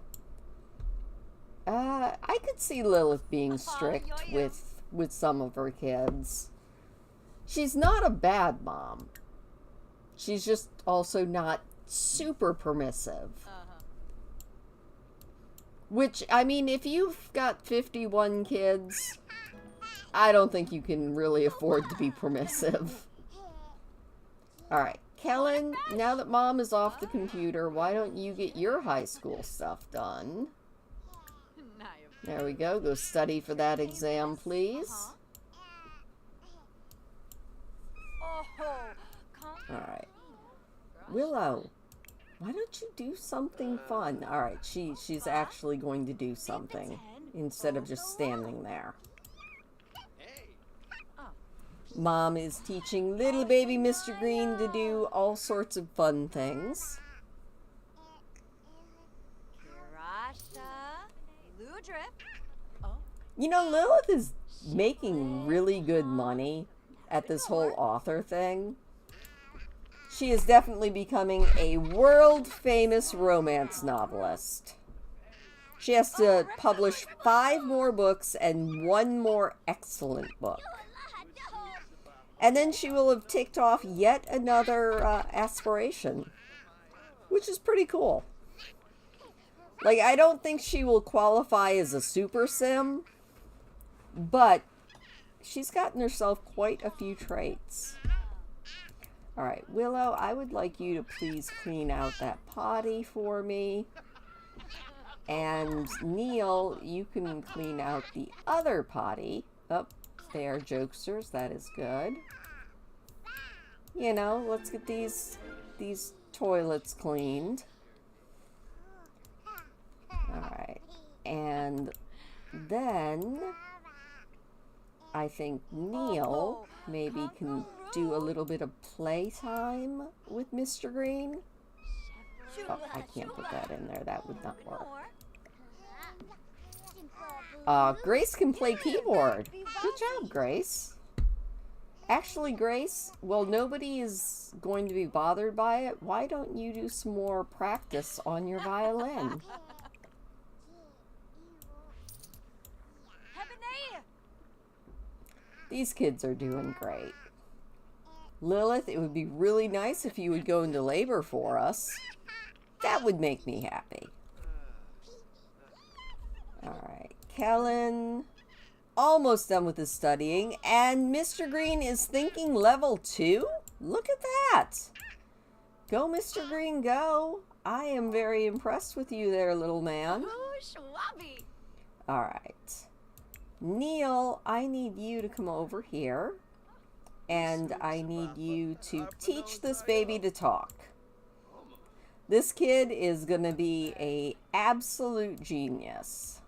I could see Lilith being strict with some of her kids. She's not a bad mom. She's just also not super permissive. Which, I mean, if you've got 51 kids, I don't think you can really afford to be permissive. Alright, Kellen, now that Mom is off the computer, why don't you get your high school stuff done? There we go. Go study for that exam, please. Alright. Willow, why don't you do something fun? Alright, she's actually going to do something instead of just standing there. Mom is teaching little baby Mr. Green to do all sorts of fun things. You know, Lilith is making really good money at this whole author thing. She is definitely becoming a world-famous romance novelist. She has to publish 5 more books and 1 more excellent book. And then she will have ticked off yet another aspiration, which is pretty cool. Like, I don't think she will qualify as a super sim, but she's gotten herself quite a few traits. Alright, Willow, I would like you to please clean out that potty for me. And Neil, you can clean out the other potty. Oh, they are jokesters, that is good. You know, let's get these toilets cleaned. Alright, and then I think Neil maybe can do a little bit of playtime with Mr. Green. Oh, I can't put that in there. That would not work. Grace can play keyboard. Good job, Grace. Actually, Grace, well, nobody is going to be bothered by it. Why don't you do some more practice on your violin? These kids are doing great. Lilith, it would be really nice if you would go into labor for us. That would make me happy. Alright, Kellen, almost done with his studying, and Mr. Green is thinking level 2? Look at that! Go, Mr. Green, go! I am very impressed with you there, little man. Alright. Neil, I need you to come over here, and I need you to teach this baby to talk. This kid is going to be an absolute genius.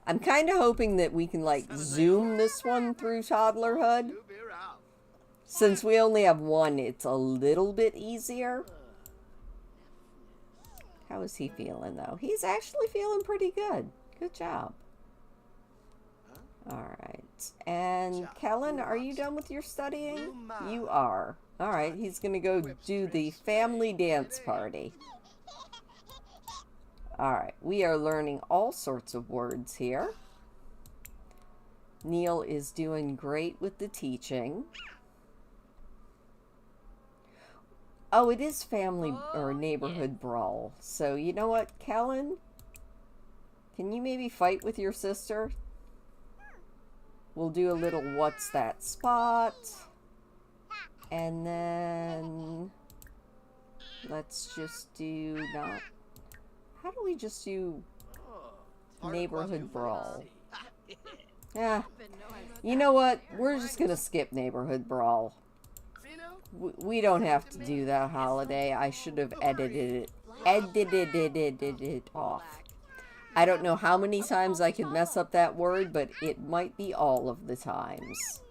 I'm kind of hoping that we can, like, zoom this one through toddlerhood. Since we only have one, it's a little bit easier. How is he feeling, though? He's actually feeling pretty good. Good job. Alright. And Kellen, are you done with your studying? You are. Alright, he's going to go do the family dance party. Alright, we are learning all sorts of words here. Neil is doing great with the teaching. Oh, it is family or neighborhood brawl. So, you know what, Kellen? Can you maybe fight with your sister? We'll do a little what's that spot. And then let's just do not... How do we just do neighborhood brawl? Yeah. You know what? We're just going to skip neighborhood brawl. We don't have to do that holiday. I should have edited it off. I don't know how many times I could mess up that word, but it might be all of the times.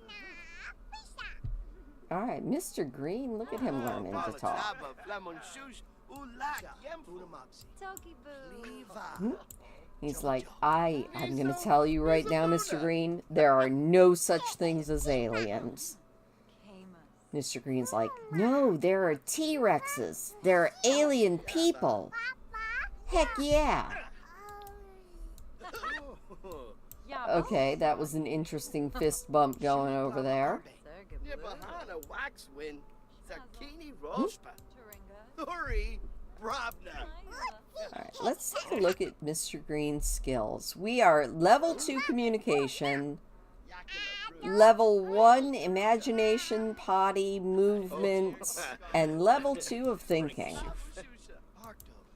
Alright, Mr. Green, look at him learning to talk. He's like, I'm going to tell you right now, Mr. Green, there are no such things as aliens. Mr. Green's like, no, there are T-Rexes. There are alien people. Heck yeah. Okay, that was an interesting fist bump going over there. Alright, let's take a look at Mr. Green's skills. We are level 2 communication, level 1 imagination, potty, movement, and level 2 of thinking.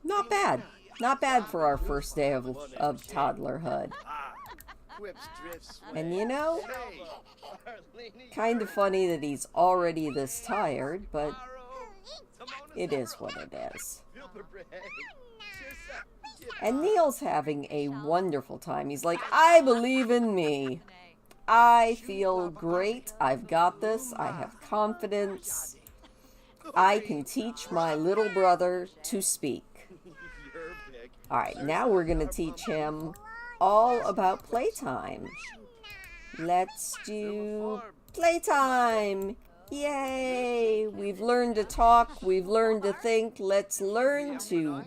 Not bad. Not bad for our first day of toddlerhood. And you know, kind of funny that he's already this tired, but it is what it is. And Neil's having a wonderful time. He's like, I believe in me. I feel great. I've got this. I have confidence. I can teach my little brother to speak. Alright, now we're going to teach him all about playtime. Let's do playtime. Yay! We've learned to talk. We've learned to think. Let's learn to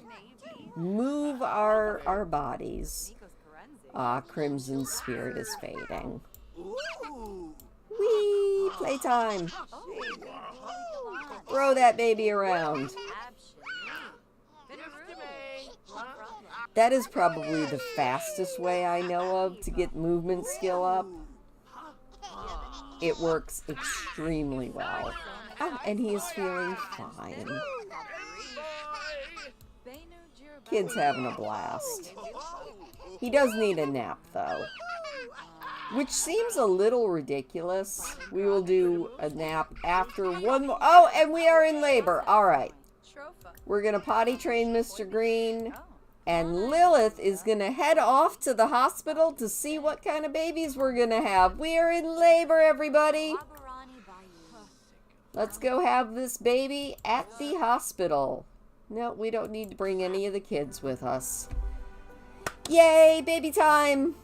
move our bodies. Ah, Crimson Spirit is fading. Whee! Playtime. Throw that baby around. That is probably the fastest way I know of to get movement skill up. It works extremely well. Oh, and he is feeling fine. Kid's having a blast. He does need a nap, though. Which seems a little ridiculous. We will do a nap after one more... Oh, and we are in labor. All right. We're going to potty train Mr. Green. And Lilith is going to head off to the hospital to see what kind of babies we're going to have. We are in labor, everybody. Let's go have this baby at the hospital. No, we don't need to bring any of the kids with us. Yay, baby time!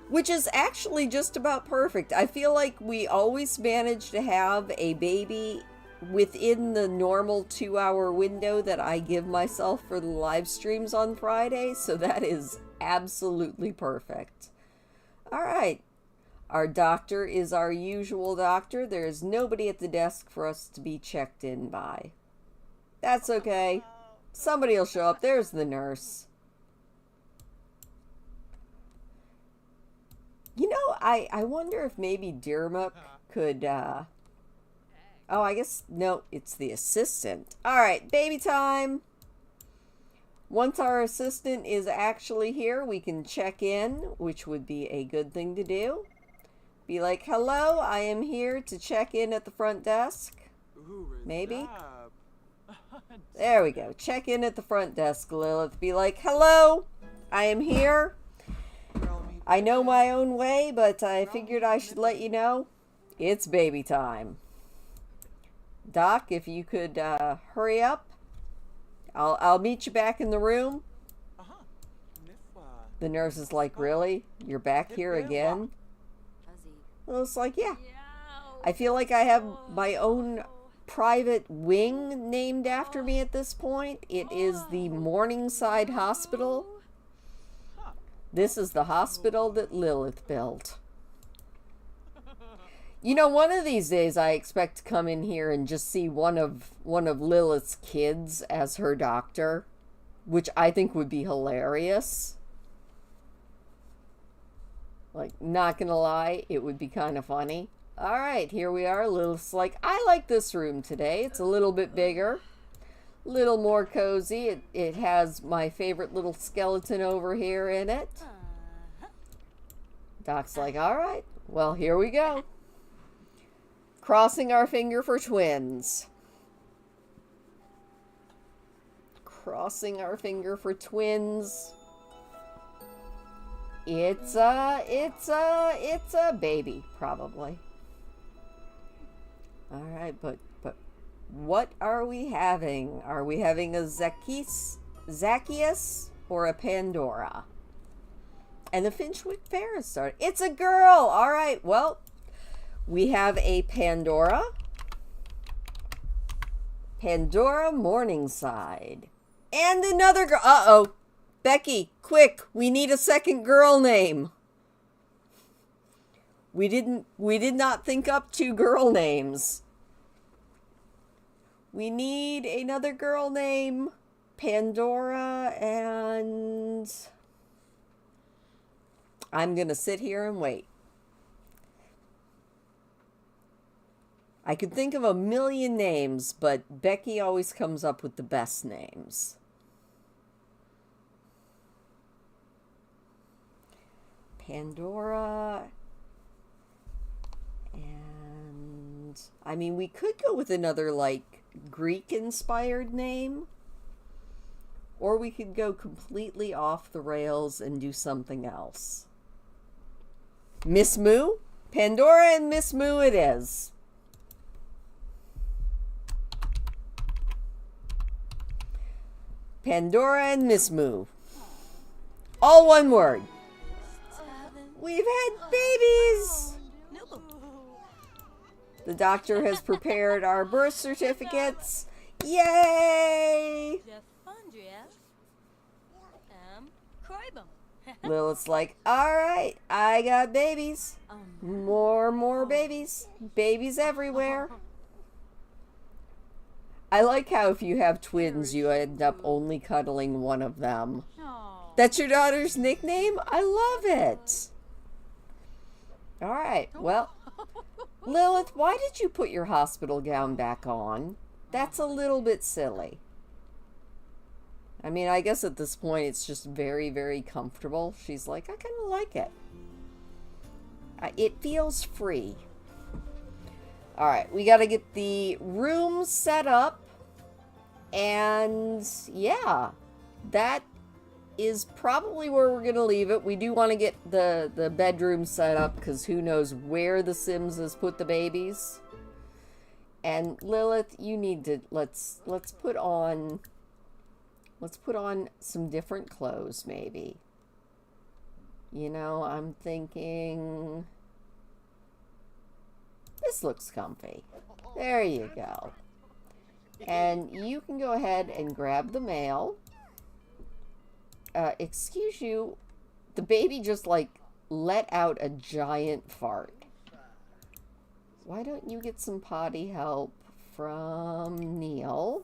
Which is actually just about perfect. I feel like we always manage to have a baby within the normal 2-hour window that I give myself for the live streams on Friday, so that is absolutely perfect. All right. Our doctor is our usual doctor. There's nobody at the desk for us to be checked in by. That's okay. Somebody will show up. There's the nurse. You know, I wonder if maybe Dirmuk could, oh, I guess, no, it's the assistant. All right, baby time. Once our assistant is actually here, we can check in, which would be a good thing to do. Be like, hello, I am here to check in at the front desk. Maybe. There we go. Check in at the front desk, Lilith. Be like, hello, I am here. I know my own way, but I figured I should let you know it's baby time. Doc, if you could hurry up, I'll meet you back in the room. The nurse is like, really? You're back here again? Well, it's like, yeah. I feel like I have my own private wing named after me at this point. It is the Morningside Hospital. This is the hospital that Lilith built. You know, one of these days I expect to come in here and just see one of Lilith's kids as her doctor, which I think would be hilarious. Like, not gonna lie, it would be kind of funny. All right, here we are. Lilith's like, I like this room today. It's a little bit bigger, little more cozy. It has my favorite little skeleton over here in it. Doc's like, all right, well, here we go. Crossing our finger for twins. Crossing our finger for twins. It's a baby, probably. All right, but what are we having? Are we having a Zacchaeus or a Pandora? And the Finchwick Fair has started. It's a girl. All right, well, we have a Pandora. Pandora Morningside. And another girl. Uh-oh. Becky, quick, we need a second girl name. We did not think up 2 girl names. We need another girl name. Pandora, and I'm going to sit here and wait. I could think of a million names, but Becky always comes up with the best names. Pandora, and I mean, we could go with another like Greek-inspired name, or we could go completely off the rails and do something else. Miss Moo? Pandora and Miss Moo it is. Pandora and Miss Moo. All one word. We've had babies! The doctor has prepared our birth certificates. Yay! Lilith's like, alright, I got babies. More babies. Babies everywhere. I like how if you have twins, you end up only cuddling one of them. That's your daughter's nickname? I love it. All right, well, Lilith, why did you put your hospital gown back on? That's a little bit silly. I mean, I guess at this point it's just very, very comfortable. She's like, I kind of like it. It feels free. All right, we got to get the room set up. And yeah, that is probably where we're going to leave it. We do want to get the bedroom set up because who knows where the Sims has put the babies. And Lilith, you need to, let's put on Let's put on some different clothes, maybe. You know, I'm thinking... This looks comfy. There you go. And you can go ahead and grab the mail. Excuse you, the baby just, like, let out a giant fart. Why don't you get some potty help from Neil?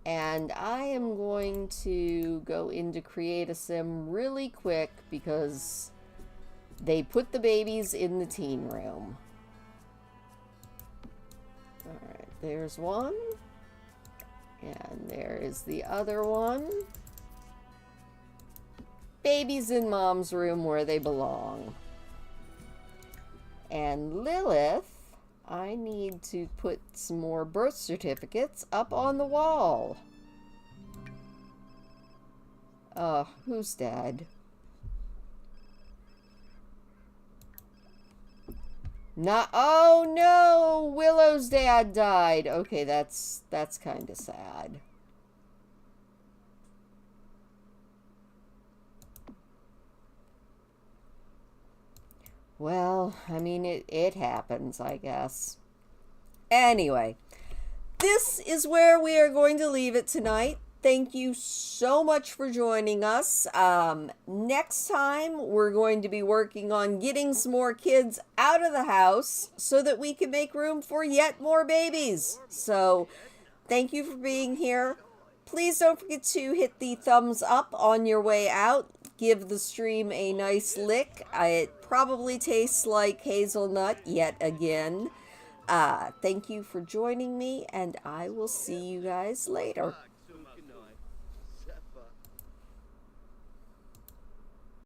And I am going to go into Create a Sim really quick because they put the babies in the teen room. Alright, there's one. And there is the other one. Babies in mom's room where they belong. And Lilith, I need to put some more birth certificates up on the wall. Who's dad? Oh no! Willow's dad died. Okay, that's kind of sad. Well, I mean, it happens, I guess. Anyway, this is where we are going to leave it tonight. Thank you so much for joining us. Next time, we're going to be working on getting some more kids out of the house so that we can make room for yet more babies. So, thank you for being here. Please don't forget to hit the thumbs up on your way out. Give the stream a nice lick. It probably tastes like hazelnut yet again. Thank you for joining me, and I will see you guys later.